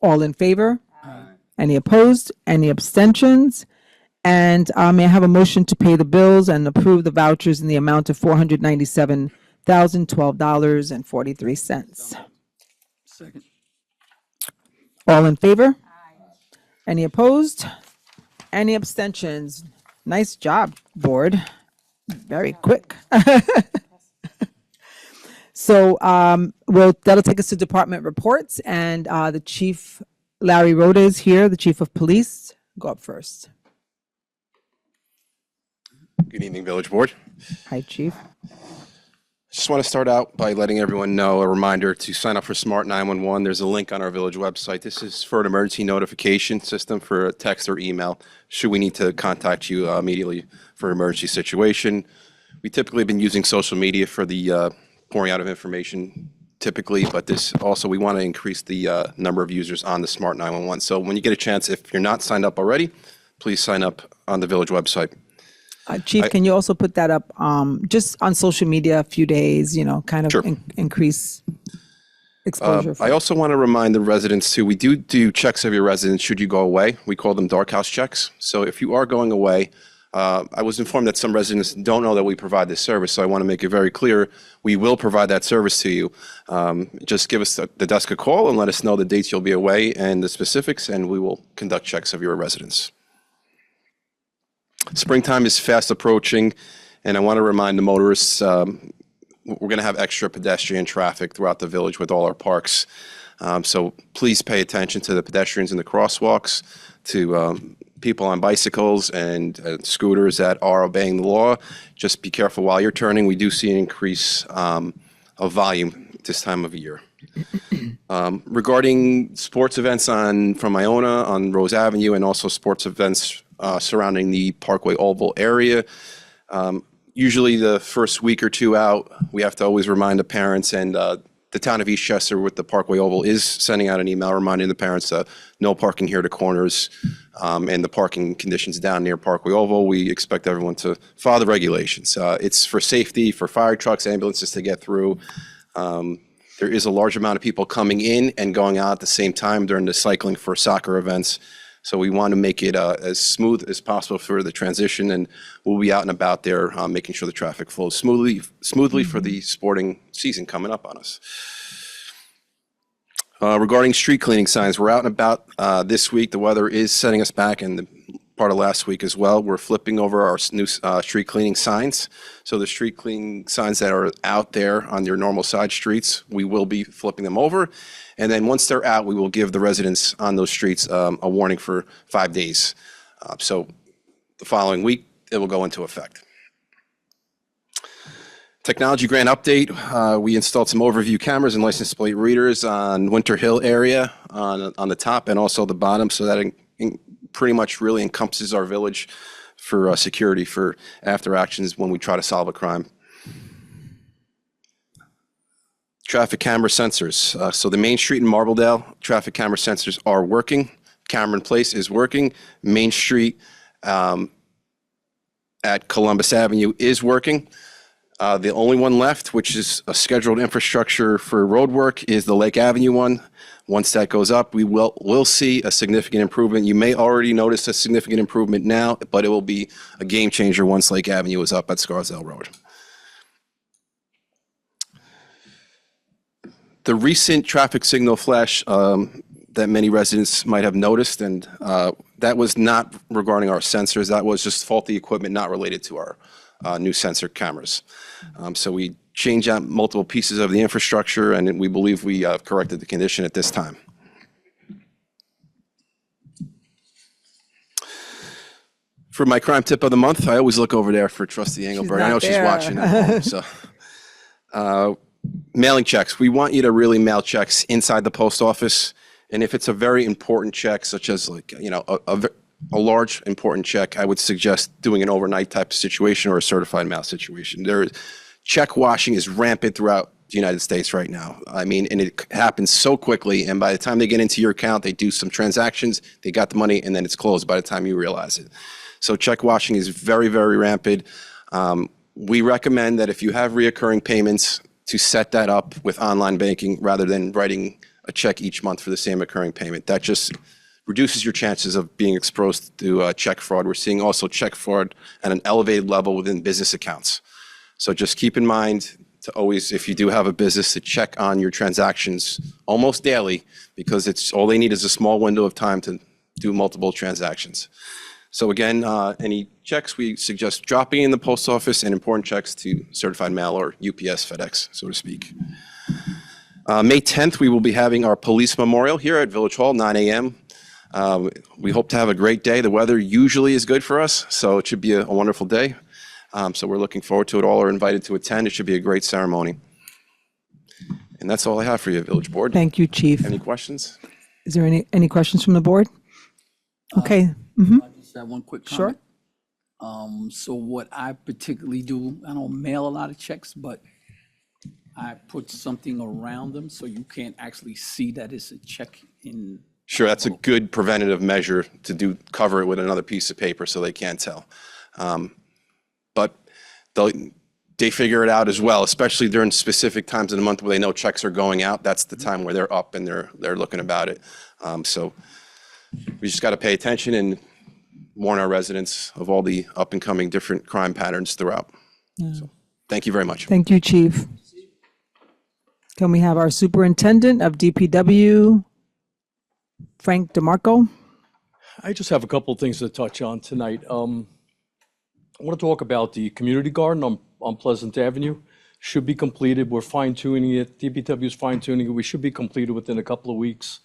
S1: All in favor?
S2: Aye.
S1: Any opposed? Any abstentions? And may I have a motion to pay the bills and approve the vouchers in the amount of $497,012.43?
S2: Second.
S1: All in favor? Any opposed? Any abstentions? Nice job, board. Very quick. So that'll take us to department reports, and the chief, Larry Rhoda, is here, the chief of police. Go up first.
S10: Good evening, Village Board.
S1: Hi, chief.
S10: Just want to start out by letting everyone know, a reminder to sign up for Smart 911. There's a link on our village website. This is for an emergency notification system for a text or email, should we need to contact you immediately for an emergency situation. We typically have been using social media for the pouring out of information typically, but this also, we want to increase the number of users on the Smart 911. So when you get a chance, if you're not signed up already, please sign up on the village website.
S1: Chief, can you also put that up just on social media a few days, kind of
S10: Sure.
S1: increase exposure?
S10: I also want to remind the residents too, we do checks of your residents should you go away. We call them dark house checks. So if you are going away, I was informed that some residents don't know that we provide this service, so I want to make it very clear, we will provide that service to you. Just give us the desk a call and let us know the dates you'll be away and the specifics, and we will conduct checks of your residents. Springtime is fast approaching, and I want to remind the motorists, we're going to have extra pedestrian traffic throughout the village with all our parks. So please pay attention to the pedestrians in the crosswalks, to people on bicycles and scooters that are obeying the law. Just be careful while you're turning. We do see an increase of volume this time of year. Regarding sports events from Iona on Rose Avenue, and also sports events surrounding the Parkway Oval area, usually the first week or two out, we have to always remind the parents, and the town of Eastchester with the Parkway Oval is sending out an email reminding the parents no parking here to corners, and the parking conditions down near Parkway Oval. We expect everyone to follow the regulations. It's for safety, for fire trucks, ambulances to get through. There is a large amount of people coming in and going out at the same time during the cycling for soccer events. So we want to make it as smooth as possible for the transition, and we'll be out and about there making sure the traffic flows smoothly for the sporting season coming up on us. Regarding street cleaning signs, we're out and about this week. The weather is setting us back, and the part of last week as well. We're flipping over our new street cleaning signs. So the street cleaning signs that are out there on your normal side streets, we will be flipping them over. And then once they're out, we will give the residents on those streets a warning for 5 days. So the following week, it will go into effect. Technology grant update. We installed some overview cameras and license plate readers on Winter Hill area on the top and also the bottom, so that pretty much really encompasses our village for security for after actions when we try to solve a crime. Traffic camera sensors. So the Main Street in Marbledale, traffic camera sensors are working. Camera in place is working. Main Street at Columbus Avenue is working. The only one left, which is a scheduled infrastructure for road work, is the Lake Avenue one. Once that goes up, we'll see a significant improvement. You may already notice a significant improvement now, but it will be a game changer once Lake Avenue is up at Scarsdale Road. The recent traffic signal flash that many residents might have noticed, and that was not regarding our sensors. That was just faulty equipment not related to our new sensor cameras. So we changed out multiple pieces of the infrastructure, and we believe we corrected the condition at this time. For my crime tip of the month, I always look over there for Trustee Engelberg. I know she's watching at home. So, mailing checks. We want you to really mail checks inside the post office, and if it's a very important check, such as a large important check, I would suggest doing an overnight type of situation or a certified mail situation. Check washing is rampant throughout the United States right now. I mean, and it happens so quickly, and by the time they get into your account, they do some transactions, they got the money, and then it's closed by the time you realize it. So check washing is very, very rampant. We recommend that if you have reoccurring payments, to set that up with online banking rather than writing a check each month for the same occurring payment. That just reduces your chances of being exposed to check fraud. We're seeing also check fraud at an elevated level within business accounts. So just keep in mind to always, if you do have a business, to check on your transactions almost daily, because it's all they need is a small window of time to do multiple transactions. So again, any checks, we suggest dropping in the post office, and important checks to certified mail or UPS, FedEx, so to speak. May 10th, we will be having our police memorial here at Village Hall, 9 a.m. We hope to have a great day. The weather usually is good for us, so it should be a wonderful day. So we're looking forward to it. All are invited to attend. It should be a great ceremony. And that's all I have for you, Village Board.
S1: Thank you, Chief.
S10: Any questions?
S1: Is there any questions from the board? Okay.
S2: I just have one quick
S1: Sure.
S2: comment. So what I particularly do, I don't mail a lot of checks, but I put something around them so you can't actually see that it's a check in.
S10: Sure, that's a good preventative measure to cover it with another piece of paper so they can't tell. But they figure it out as well, especially during specific times in the month where they know checks are going out. That's the time where they're up and they're looking about it. So we just got to pay attention and warn our residents of all the up and coming different crime patterns throughout. So thank you very much.
S1: Thank you, Chief. Can we have our Superintendent of DPW, Frank DeMarco?
S3: I just have a couple of things to touch on tonight. I want to talk about the community garden on Pleasant Avenue. Should be completed. We're fine tuning it. DPW is fine tuning it. We should be completed within a couple of weeks.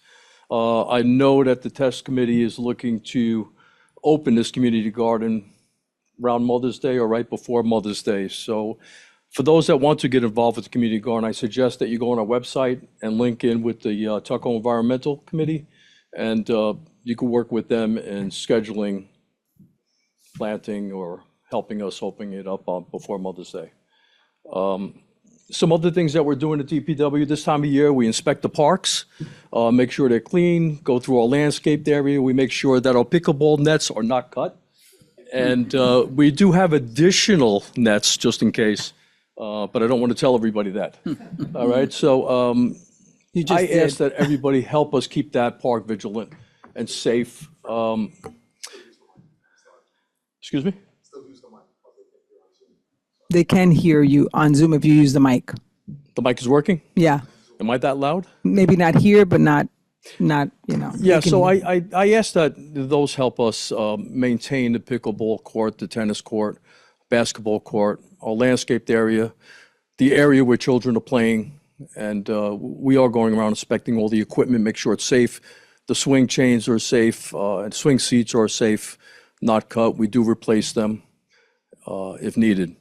S3: I know that the test committee is looking to open this community garden around Mother's Day or right before Mother's Day. So for those that want to get involved with the community garden, I suggest that you go on our website and link in with the Tuckahoe Environmental Committee, and you can work with them in scheduling planting or helping us opening it up before Mother's Day. Some other things that we're doing at DPW this time of year, we inspect the parks, make sure they're clean, go through our landscaped area. We make sure that our pickleball nets are not cut. And we do have additional nets just in case, but I don't want to tell everybody that. All right, so I ask that everybody help us keep that park vigilant and safe. Excuse me?
S1: They can hear you on Zoom if you use the mic.
S3: The mic is working?
S1: Yeah.
S3: Am I that loud?
S1: Maybe not here, but not,
S3: Yeah,
S1: they
S3: so
S1: can-
S3: I asked that those help us maintain the pickleball court, the tennis court, basketball court, our landscaped area, the area where children are playing. And we are going around inspecting all the equipment, make sure it's safe. The swing chains are safe, and swing seats are safe, not cut. We do replace them if needed.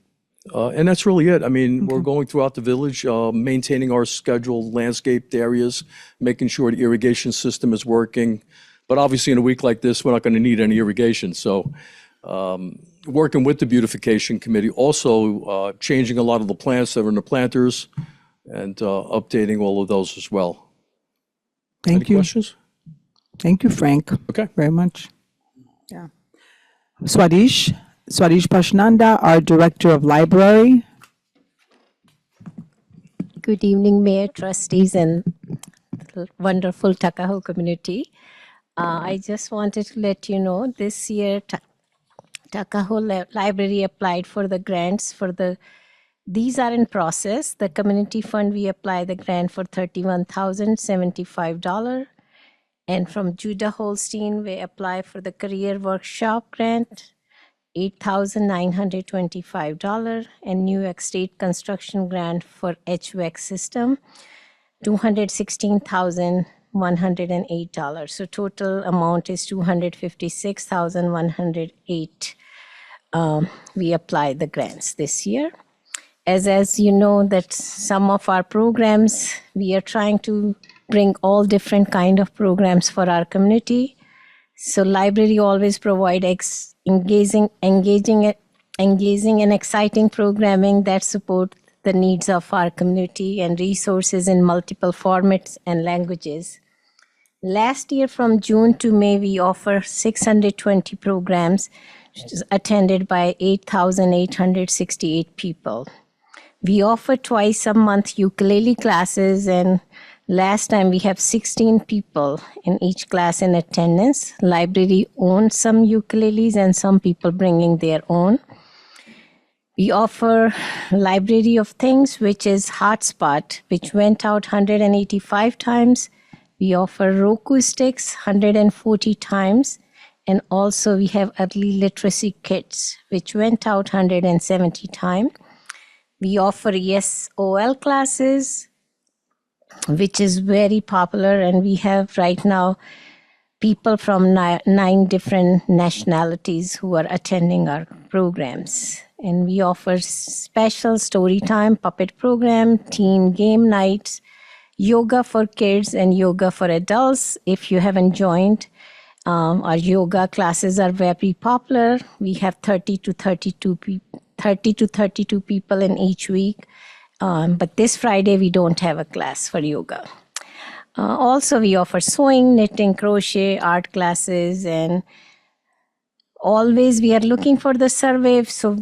S3: And that's really it. I mean, we're going throughout the village, maintaining our scheduled landscaped areas, making sure the irrigation system is working. But obviously, in a week like this, we're not going to need any irrigation. So working with the beautification committee, also changing a lot of the plants that are in the planters and updating all of those as well.
S1: Thank
S3: Any
S1: you.
S3: questions?
S1: Thank you, Frank.
S3: Okay.
S1: Very much. Yeah. Swadish Pashnanda, our Director of Library.
S11: Good evening, Mayor, trustees, and wonderful Tuckahoe community. I just wanted to let you know this year Tuckahoe Library applied for the grants for these are in process. The community fund, we apply the grant for $31,075. And from Judah Holstein, we apply for the career workshop grant, $8,925, and New York State construction grant for HVAC system, $216,108. So total amount is $256,108. We applied the grants this year. As you know, that some of our programs, we are trying to bring all different kind of programs for our community. So library always provide engaging and exciting programming that support the needs of our community and resources in multiple formats and languages. Last year from June to May, we offer 620 programs, which is attended by 8,868 people. We offer twice a month ukulele classes, and last time we have 16 people in each class in attendance. Library owns some ukuleles and some people bringing their own. We offer Library of Things, which is Hotspot, which went out 185 times. We offer Roku sticks 140 times. And also we have early literacy kits, which went out 170 times. We offer ESOL classes, which is very popular, and we have right now people from 9 different nationalities who are attending our programs. And we offer special story time, puppet program, teen game nights, yoga for kids and yoga for adults. If you haven't joined, our yoga classes are very popular. We have 30 to 32 people in each week. But this Friday, we don't have a class for yoga. Also, we offer sewing, knitting, crochet, art classes, and always we are looking for the survey. So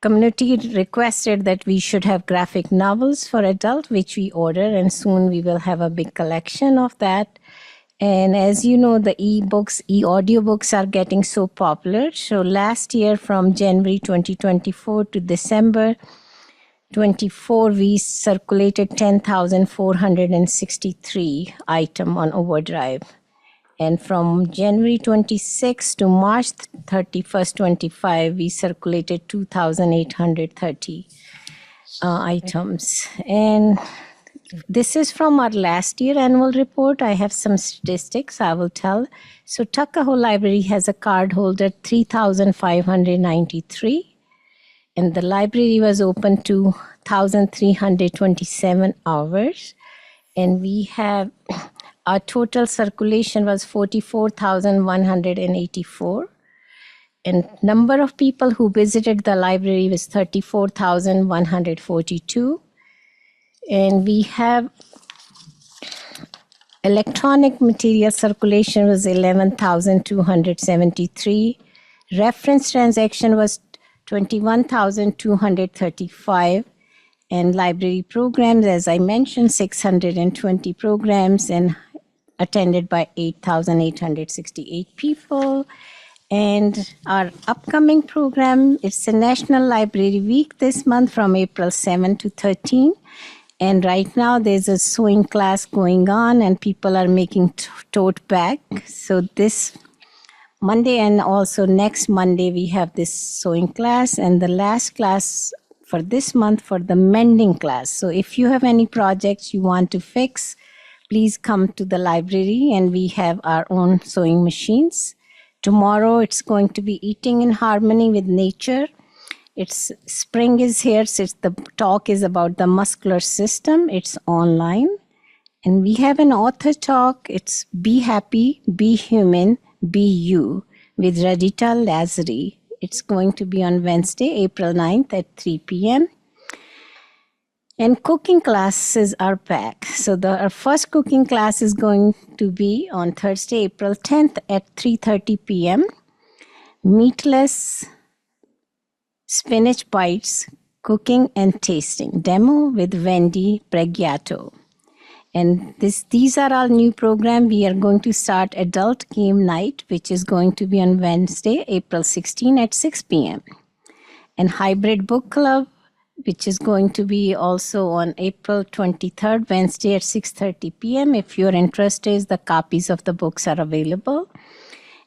S11: community requested that we should have graphic novels for adult, which we order, and soon we will have a big collection of that. And as you know, the e-books, e-audiobooks are getting so popular. So last year from January 2024 to December 24, we circulated 10,463 items on Overdrive. And from January 26 to March 31st, 25, we circulated 2,830 items. And this is from our last year annual report. I have some statistics I will tell. So Tuckahoe Library has a card holder 3,593. And the library was open to 1,327 hours. And we have, our total circulation was 44,184. And number of people who visited the library was 34,142. And we have electronic material circulation was 11,273. Reference transaction was 21,235. And library programs, as I mentioned, 620 programs and attended by 8,868 people. And our upcoming program, it's a National Library Week this month from April 7 to 13. And right now there's a sewing class going on and people are making tote bag. So this Monday and also next Monday, we have this sewing class and the last class for this month for the mending class. So if you have any projects you want to fix, please come to the library and we have our own sewing machines. Tomorrow it's going to be Eating in Harmony with Nature. It's spring is here, so the talk is about the muscular system. It's online. And we have an author talk. It's Be Happy, Be Human, Be You with Radhika Lazari. It's going to be on Wednesday, April 9th at 3 p.m. And cooking classes are back. So our first cooking class is going to be on Thursday, April 10th at 3:30 p.m. Meatless Spinach Bites, Cooking and Tasting Demo with Wendy Pregiato. And these are our new program. We are going to start Adult Game Night, which is going to be on Wednesday, April 16 at 6 p.m. And Hybrid Book Club, which is going to be also on April 23rd, Wednesday at 6:30 p.m. If you're interested, the copies of the books are available.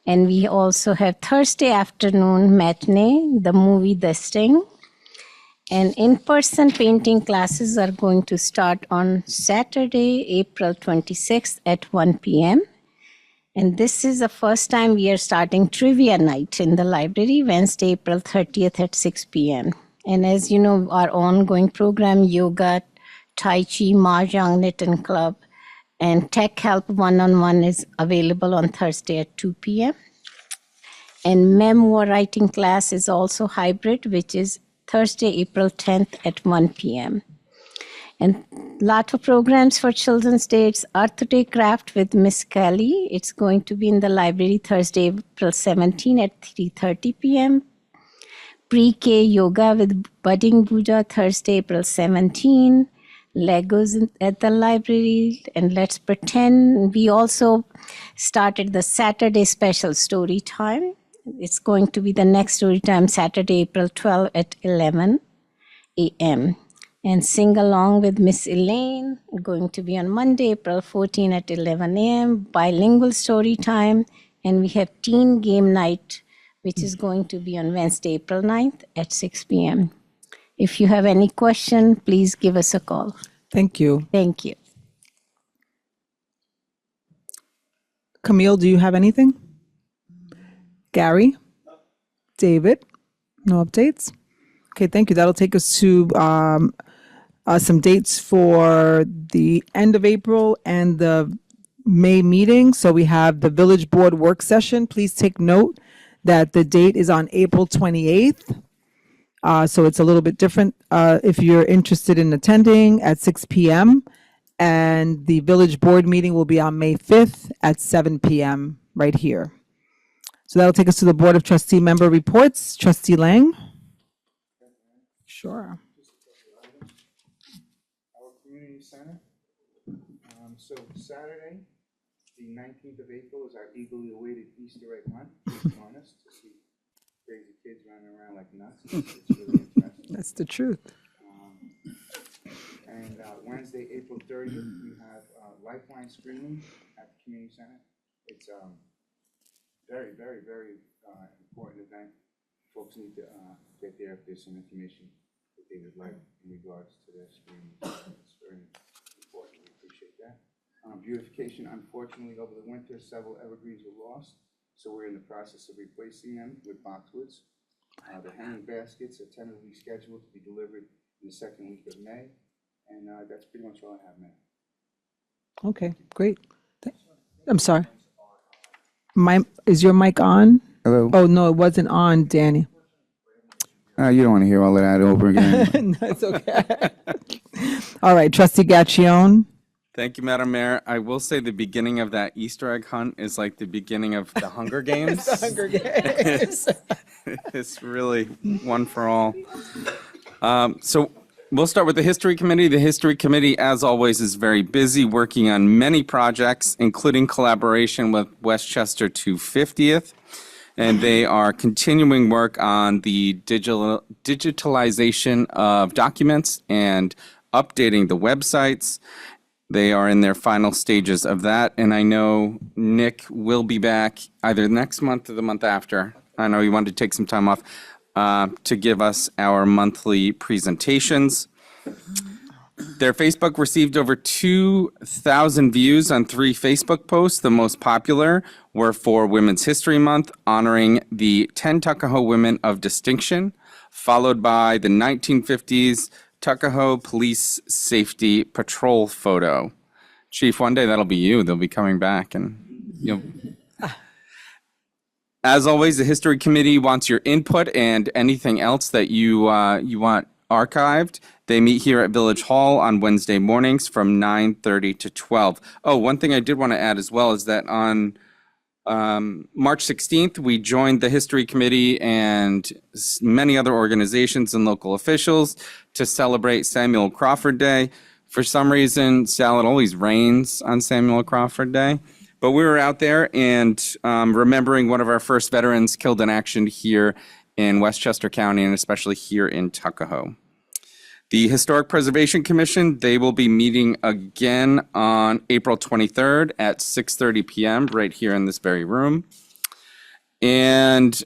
S11: And we also have Thursday afternoon matinee, the movie The Sting. And in-person painting classes are going to start on Saturday, April 26th at 1 p.m. And this is the first time we are starting trivia night in the library, Wednesday, April 30th at 6 p.m. And as you know, our ongoing program, yoga, Tai Chi, Mahjong, Knitting Club, and Tech Help One-on-One is available on Thursday at 2 p.m. And memoir writing class is also hybrid, which is Thursday, April 10th at 1 p.m. And lot of programs for Children's Day. It's Earth Day Craft with Miss Kelly. It's going to be in the library Thursday, April 17 at 3:30 p.m. Pre-K Yoga with Budding Buddha, Thursday, April 17. Legos at the library, and Let's Pretend. We also started the Saturday special story time. It's going to be the next story time, Saturday, April 12 at 11 a.m. And Sing Along with Miss Elaine, going to be on Monday, April 14 at 11 a.m. Bilingual story time. And we have Teen Game Night, which is going to be on Wednesday, April 9th at 6 p.m. If you have any question, please give us a call.
S1: Thank you.
S11: Thank you.
S1: Camille, do you have anything? Gary? David? No updates? Okay, thank you. That'll take us to some dates for the end of April and the May meeting. So we have the Village Board work session. Please take note that the date is on April 28th. So it's a little bit different if you're interested in attending at 6 p.m. And the Village Board meeting will be on May 5th at 7 p.m. right here. So that'll take us to the Board of Trustee member reports. Trustee Lang? Sure.
S12: Our community center. So Saturday, the 19th of April is our eagerly awaited Easter egg hunt. Please join us to see crazy kids running around like nuts. It's really interesting.
S1: That's the truth.
S12: And Wednesday, April 30th, we have Lifeline screening at the community center. It's very, very, very important event. Folks need to get there if there's some information that they would like in regards to their screening. It's very important. We appreciate that. Beautification, unfortunately, over the winter, several evergreens were lost. So we're in the process of replacing them with boxwoods. The hanging baskets are tentatively scheduled to be delivered in the second week of May. And that's pretty much all I have, Mayor.
S1: Okay, great. I'm sorry. Is your mic on?
S13: Hello.
S1: Oh, no, it wasn't on, Danny.
S13: You don't want to hear all of that over again.
S1: No, it's okay. All right, Trustee Gaccione.
S14: Thank you, Madam Mayor. I will say the beginning of that Easter egg hunt is like the beginning of the Hunger Games.
S1: The Hunger Games.
S14: It's really one for all. So we'll start with the History Committee. The History Committee, as always, is very busy working on many projects, including collaboration with Westchester 250th. And they are continuing work on the digitalization of documents and updating the websites. They are in their final stages of that, and I know Nick will be back either next month or the month after. I know he wanted to take some time off to give us our monthly presentations. Their Facebook received over 2,000 views on 3 Facebook posts. The most popular were for Women's History Month, honoring the 10 Tuckahoe women of distinction, followed by the 1950s Tuckahoe Police Safety Patrol photo. Chief, one day that'll be you. They'll be coming back, and you'll. As always, the History Committee wants your input and anything else that you want archived. They meet here at Village Hall on Wednesday mornings from 9:30 to 12. Oh, one thing I did want to add as well is that on March 16th, we joined the History Committee and many other organizations and local officials to celebrate Samuel Crawford Day. For some reason, Sal, it always rains on Samuel Crawford Day. But we were out there and remembering one of our first veterans killed in action here in Westchester County, and especially here in Tuckahoe. The Historic Preservation Commission, they will be meeting again on April 23rd at 6:30 p.m. right here in this very room. And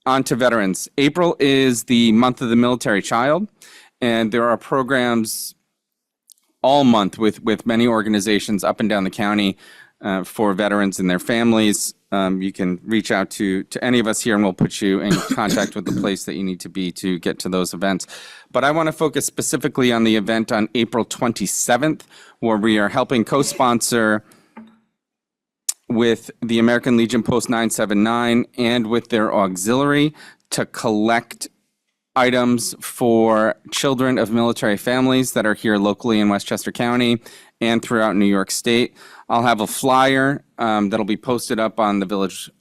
S14: on to veterans. April is the month of the military child, and there are programs all month with many organizations up and down the county for veterans and their families. You can reach out to any of us here, and we'll put you in contact with the place that you need to be to get to those events. But I want to focus specifically on the event on April 27th, where we are helping co-sponsor with the American Legion Post 979 and with their auxiliary to collect items for children of military families that are here locally in Westchester County and throughout New York State. I'll have a flyer that'll be posted up on the Village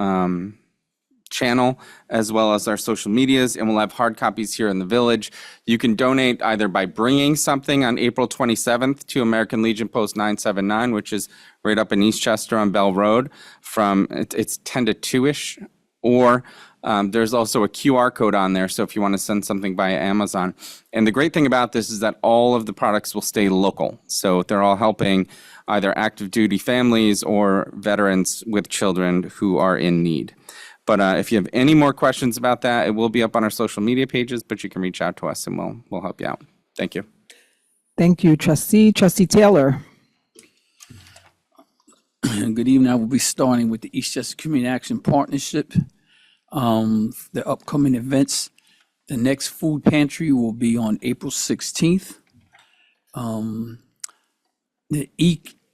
S14: channel as well as our social medias, and we'll have hard copies here in the Village. You can donate either by bringing something on April 27th to American Legion Post 979, which is right up in Eastchester on Bell Road from, it's 10 to 2-ish, or there's also a QR code on there, so if you want to send something via Amazon. And the great thing about this is that all of the products will stay local. So they're all helping either active duty families or veterans with children who are in need. But if you have any more questions about that, it will be up on our social media pages, but you can reach out to us and we'll help you out. Thank you.
S1: Thank you, Trustee. Trustee Taylor.
S2: Good evening. I will be starting with the Eastchester Community Action Partnership. The upcoming events. The next food pantry will be on April 16th. The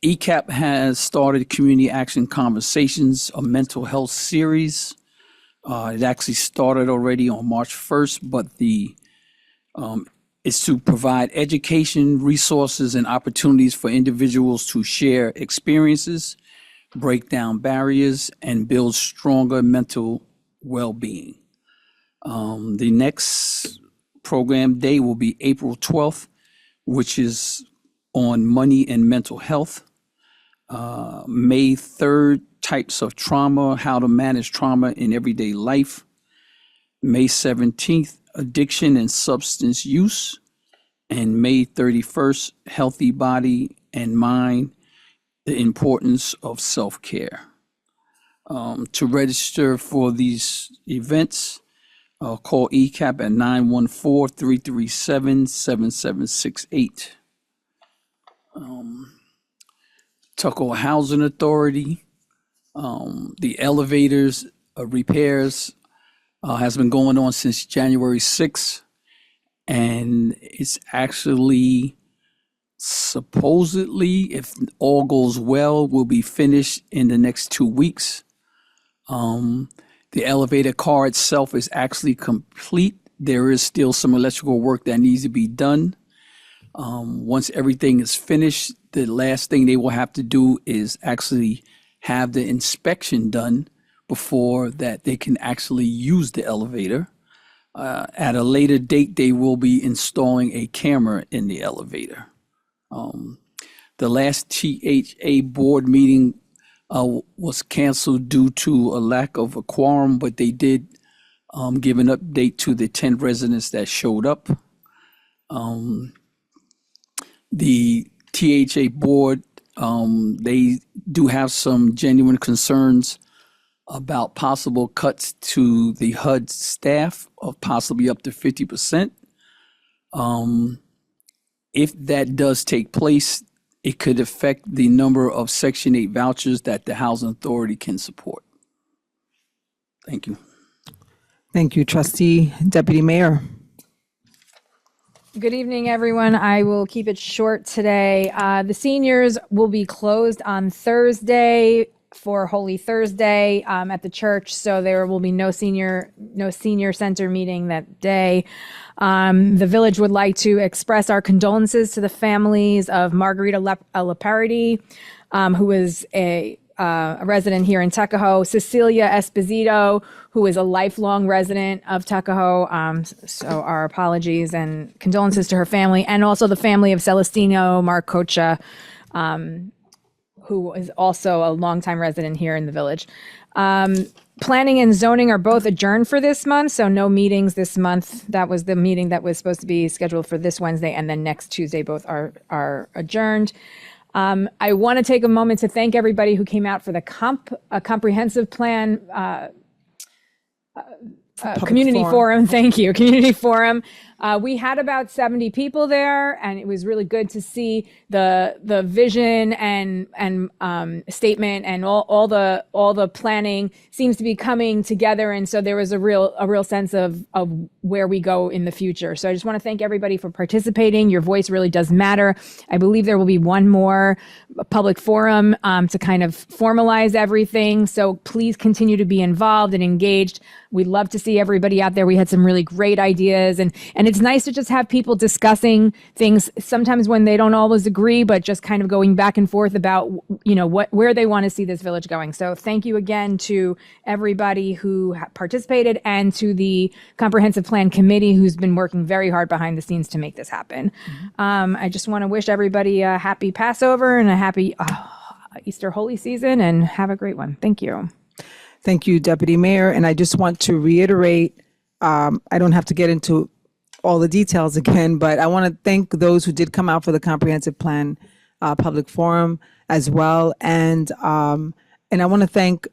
S2: ECAP has started Community Action Conversations, a mental health series. It actually started already on March 1st, but it's to provide education, resources, and opportunities for individuals to share experiences, break down barriers, and build stronger mental well-being. The next program day will be April 12th, which is on money and mental health. May 3rd, types of trauma, how to manage trauma in everyday life. May 17th, addiction and substance use. And May 31st, healthy body and mind, the importance of self-care. To register for these events, call ECAP at 914-337-7768. Tuckahoe Housing Authority, the elevators repairs has been going on since January 6th, and it's actually supposedly, if all goes well, will be finished in the next 2 weeks. The elevator car itself is actually complete. There is still some electrical work that needs to be done. Once everything is finished, the last thing they will have to do is actually have the inspection done before that they can actually use the elevator. At a later date, they will be installing a camera in the elevator. The last THA board meeting was canceled due to a lack of a quorum, but they did give an update to the 10 residents that showed up. the THA board, they do have some genuine concerns about possible cuts to the HUD staff of possibly up to 50%. If that does take place, it could affect the number of Section 8 vouchers that the Housing Authority can support. Thank you.
S1: Thank you, Trustee Deputy Mayor.
S5: Good evening, everyone. I will keep it short today. The seniors will be closed on Thursday for Holy Thursday at the church, so there will be no senior center meeting that day. The village would like to express our condolences to the families of Margarita Laparity, who is a resident here in Tuckahoe, Cecilia Esposito, who is a lifelong resident of Tuckahoe. So our apologies and condolences to her family, and also the family of Celestino Marcocha, who is also a longtime resident here in the village. Planning and zoning are both adjourned for this month, so no meetings this month. That was the meeting that was supposed to be scheduled for this Wednesday, and then next Tuesday both are adjourned. I want to take a moment to thank everybody who came out for the comprehensive plan community forum. Thank you, community forum. We had about 70 people there, and it was really good to see the vision and statement, and all the planning seems to be coming together. And so there was a real sense of where we go in the future. So I just want to thank everybody for participating. Your voice really does matter. I believe there will be one more public forum to kind of formalize everything. So please continue to be involved and engaged. We'd love to see everybody out there. We had some really great ideas, and it's nice to just have people discussing things sometimes when they don't always agree, but just kind of going back and forth about, where they want to see this village going. So thank you again to everybody who participated, and to the Comprehensive Plan Committee, who's been working very hard behind the scenes to make this happen. I just want to wish everybody a happy Passover and a happy Easter Holy Season, and have a great one. Thank you.
S1: Thank you, Deputy Mayor. And I just want to reiterate, I don't have to get into all the details again, but I want to thank those who did come out for the Comprehensive Plan Public Forum as well. And I want to thank,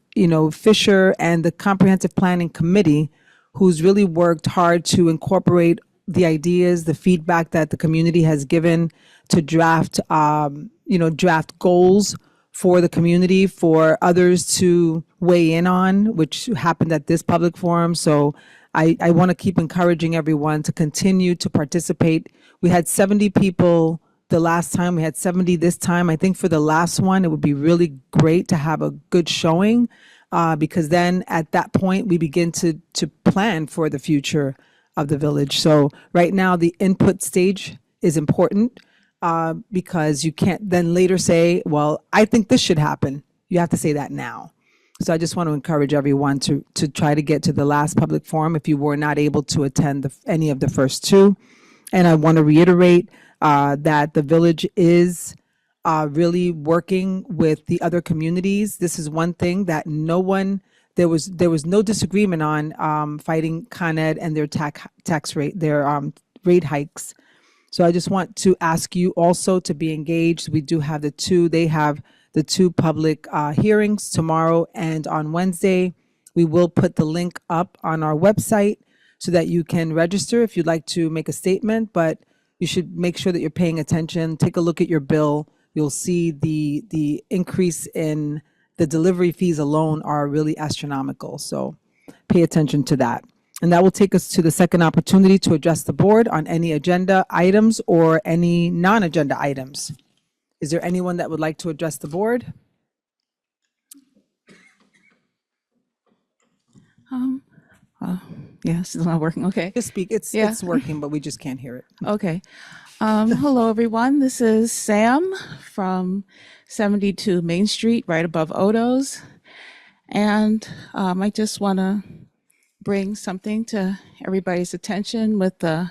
S1: Fisher and the Comprehensive Planning Committee, who's really worked hard to incorporate the ideas, the feedback that the community has given to draft, draft goals for the community, for others to weigh in on, which happened at this public forum. So I want to keep encouraging everyone to continue to participate. We had 70 people the last time, we had 70 this time. I think for the last one, it would be really great to have a good showing, because then at that point, we begin to plan for the future of the village. So right now, the input stage is important, because you can't then later say, well, I think this should happen. You have to say that now. So I just want to encourage everyone to try to get to the last public forum if you were not able to attend any of the first two. And I want to reiterate that the village is really working with the other communities. This is one thing that there was no disagreement on, fighting Con Ed and their tax rate, their rate hikes. So I just want to ask you also to be engaged. We do have they have the two public hearings tomorrow and on Wednesday. We will put the link up on our website so that you can register if you'd like to make a statement, but you should make sure that you're paying attention. Take a look at your bill. You'll see the increase in the delivery fees alone are really astronomical. So pay attention to that. And that will take us to the second opportunity to address the board on any agenda items or any non-agenda items. Is there anyone that would like to address the board?
S15: Yes, it's not working. Okay.
S1: Just speak. It's working, but we just can't hear it.
S15: Okay. Hello, everyone. This is Sam from 72 Main Street, right above Odo's. And I just want to bring something to everybody's attention with the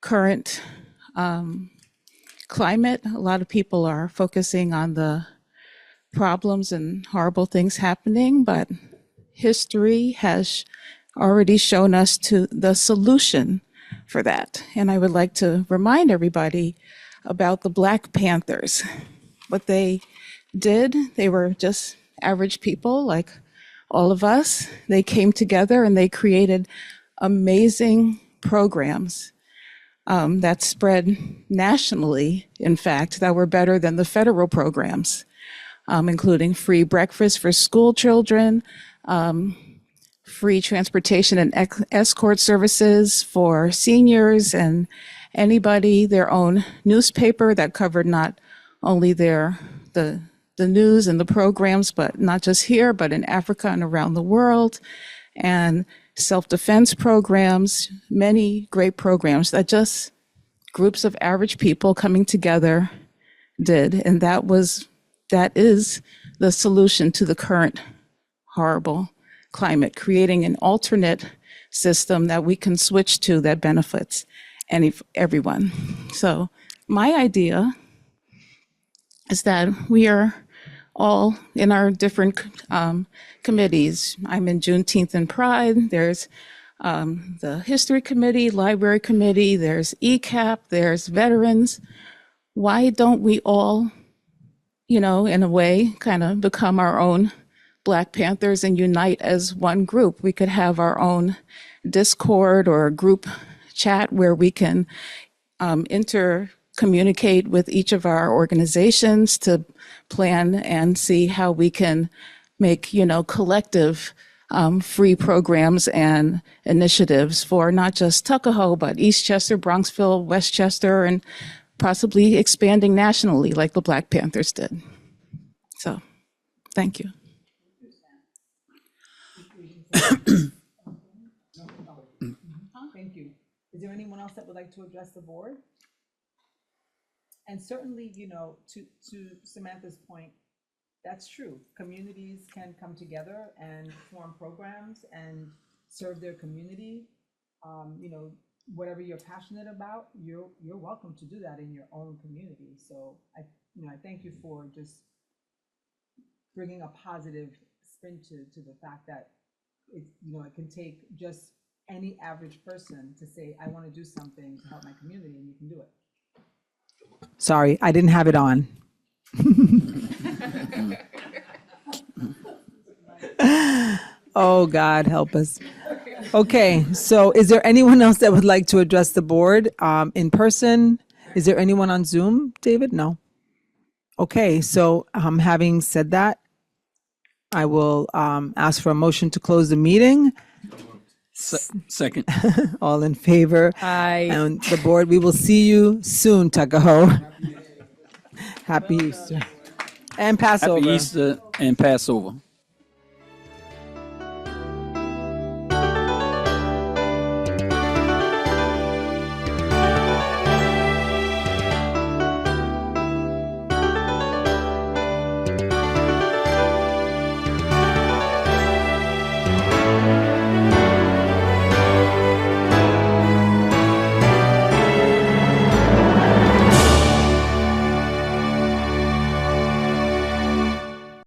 S15: current climate. A lot of people are focusing on the problems and horrible things happening, but history has already shown us to the solution for that. And I would like to remind everybody about the Black Panthers. What they did, they were just average people like all of us. They came together and they created amazing programs that spread nationally, in fact, that were better than the federal programs, including free breakfast for school children, free transportation and escort services for seniors and anybody, their own newspaper that covered not only the news and the programs, but not just here, but in Africa and around the world, and self-defense programs, many great programs that just groups of average people coming together did. And that is the solution to the current horrible climate, creating an alternate system that we can switch to that benefits everyone. So my idea is that we are all in our different committees. I'm in Juneteenth and Pride. There's the History Committee, Library Committee, there's ECAP, there's veterans. Why don't we all, in a way, kind of become our own Black Panthers and unite as one group? We could have our own Discord or group chat where we can intercommunicate with each of our organizations to plan and see how we can make, collective free programs and initiatives for not just Tuckahoe, but Eastchester, Bronxville, Westchester, and possibly expanding nationally like the Black Panthers did. So, thank you.
S1: Thank you. Is there anyone else that would like to address the board? And certainly, to Samantha's point, that's true. Communities can come together and form programs and serve their community. Whatever you're passionate about, you're welcome to do that in your own community. So I thank you for just bringing a positive spin to the fact that it can take just any average person to say, I want to do something to help my community, and you can do it. Sorry, I didn't have it on. Oh, God, help us. Okay, so is there anyone else that would like to address the board in person? Is there anyone on Zoom, David? No. Okay, so having said that, I will ask for a motion to close the meeting.
S2: Second.
S1: All in favor?
S5: Aye.
S1: And the board, we will see you soon, Tuckahoe. Happy Easter. And Passover.
S2: Happy Easter and Passover.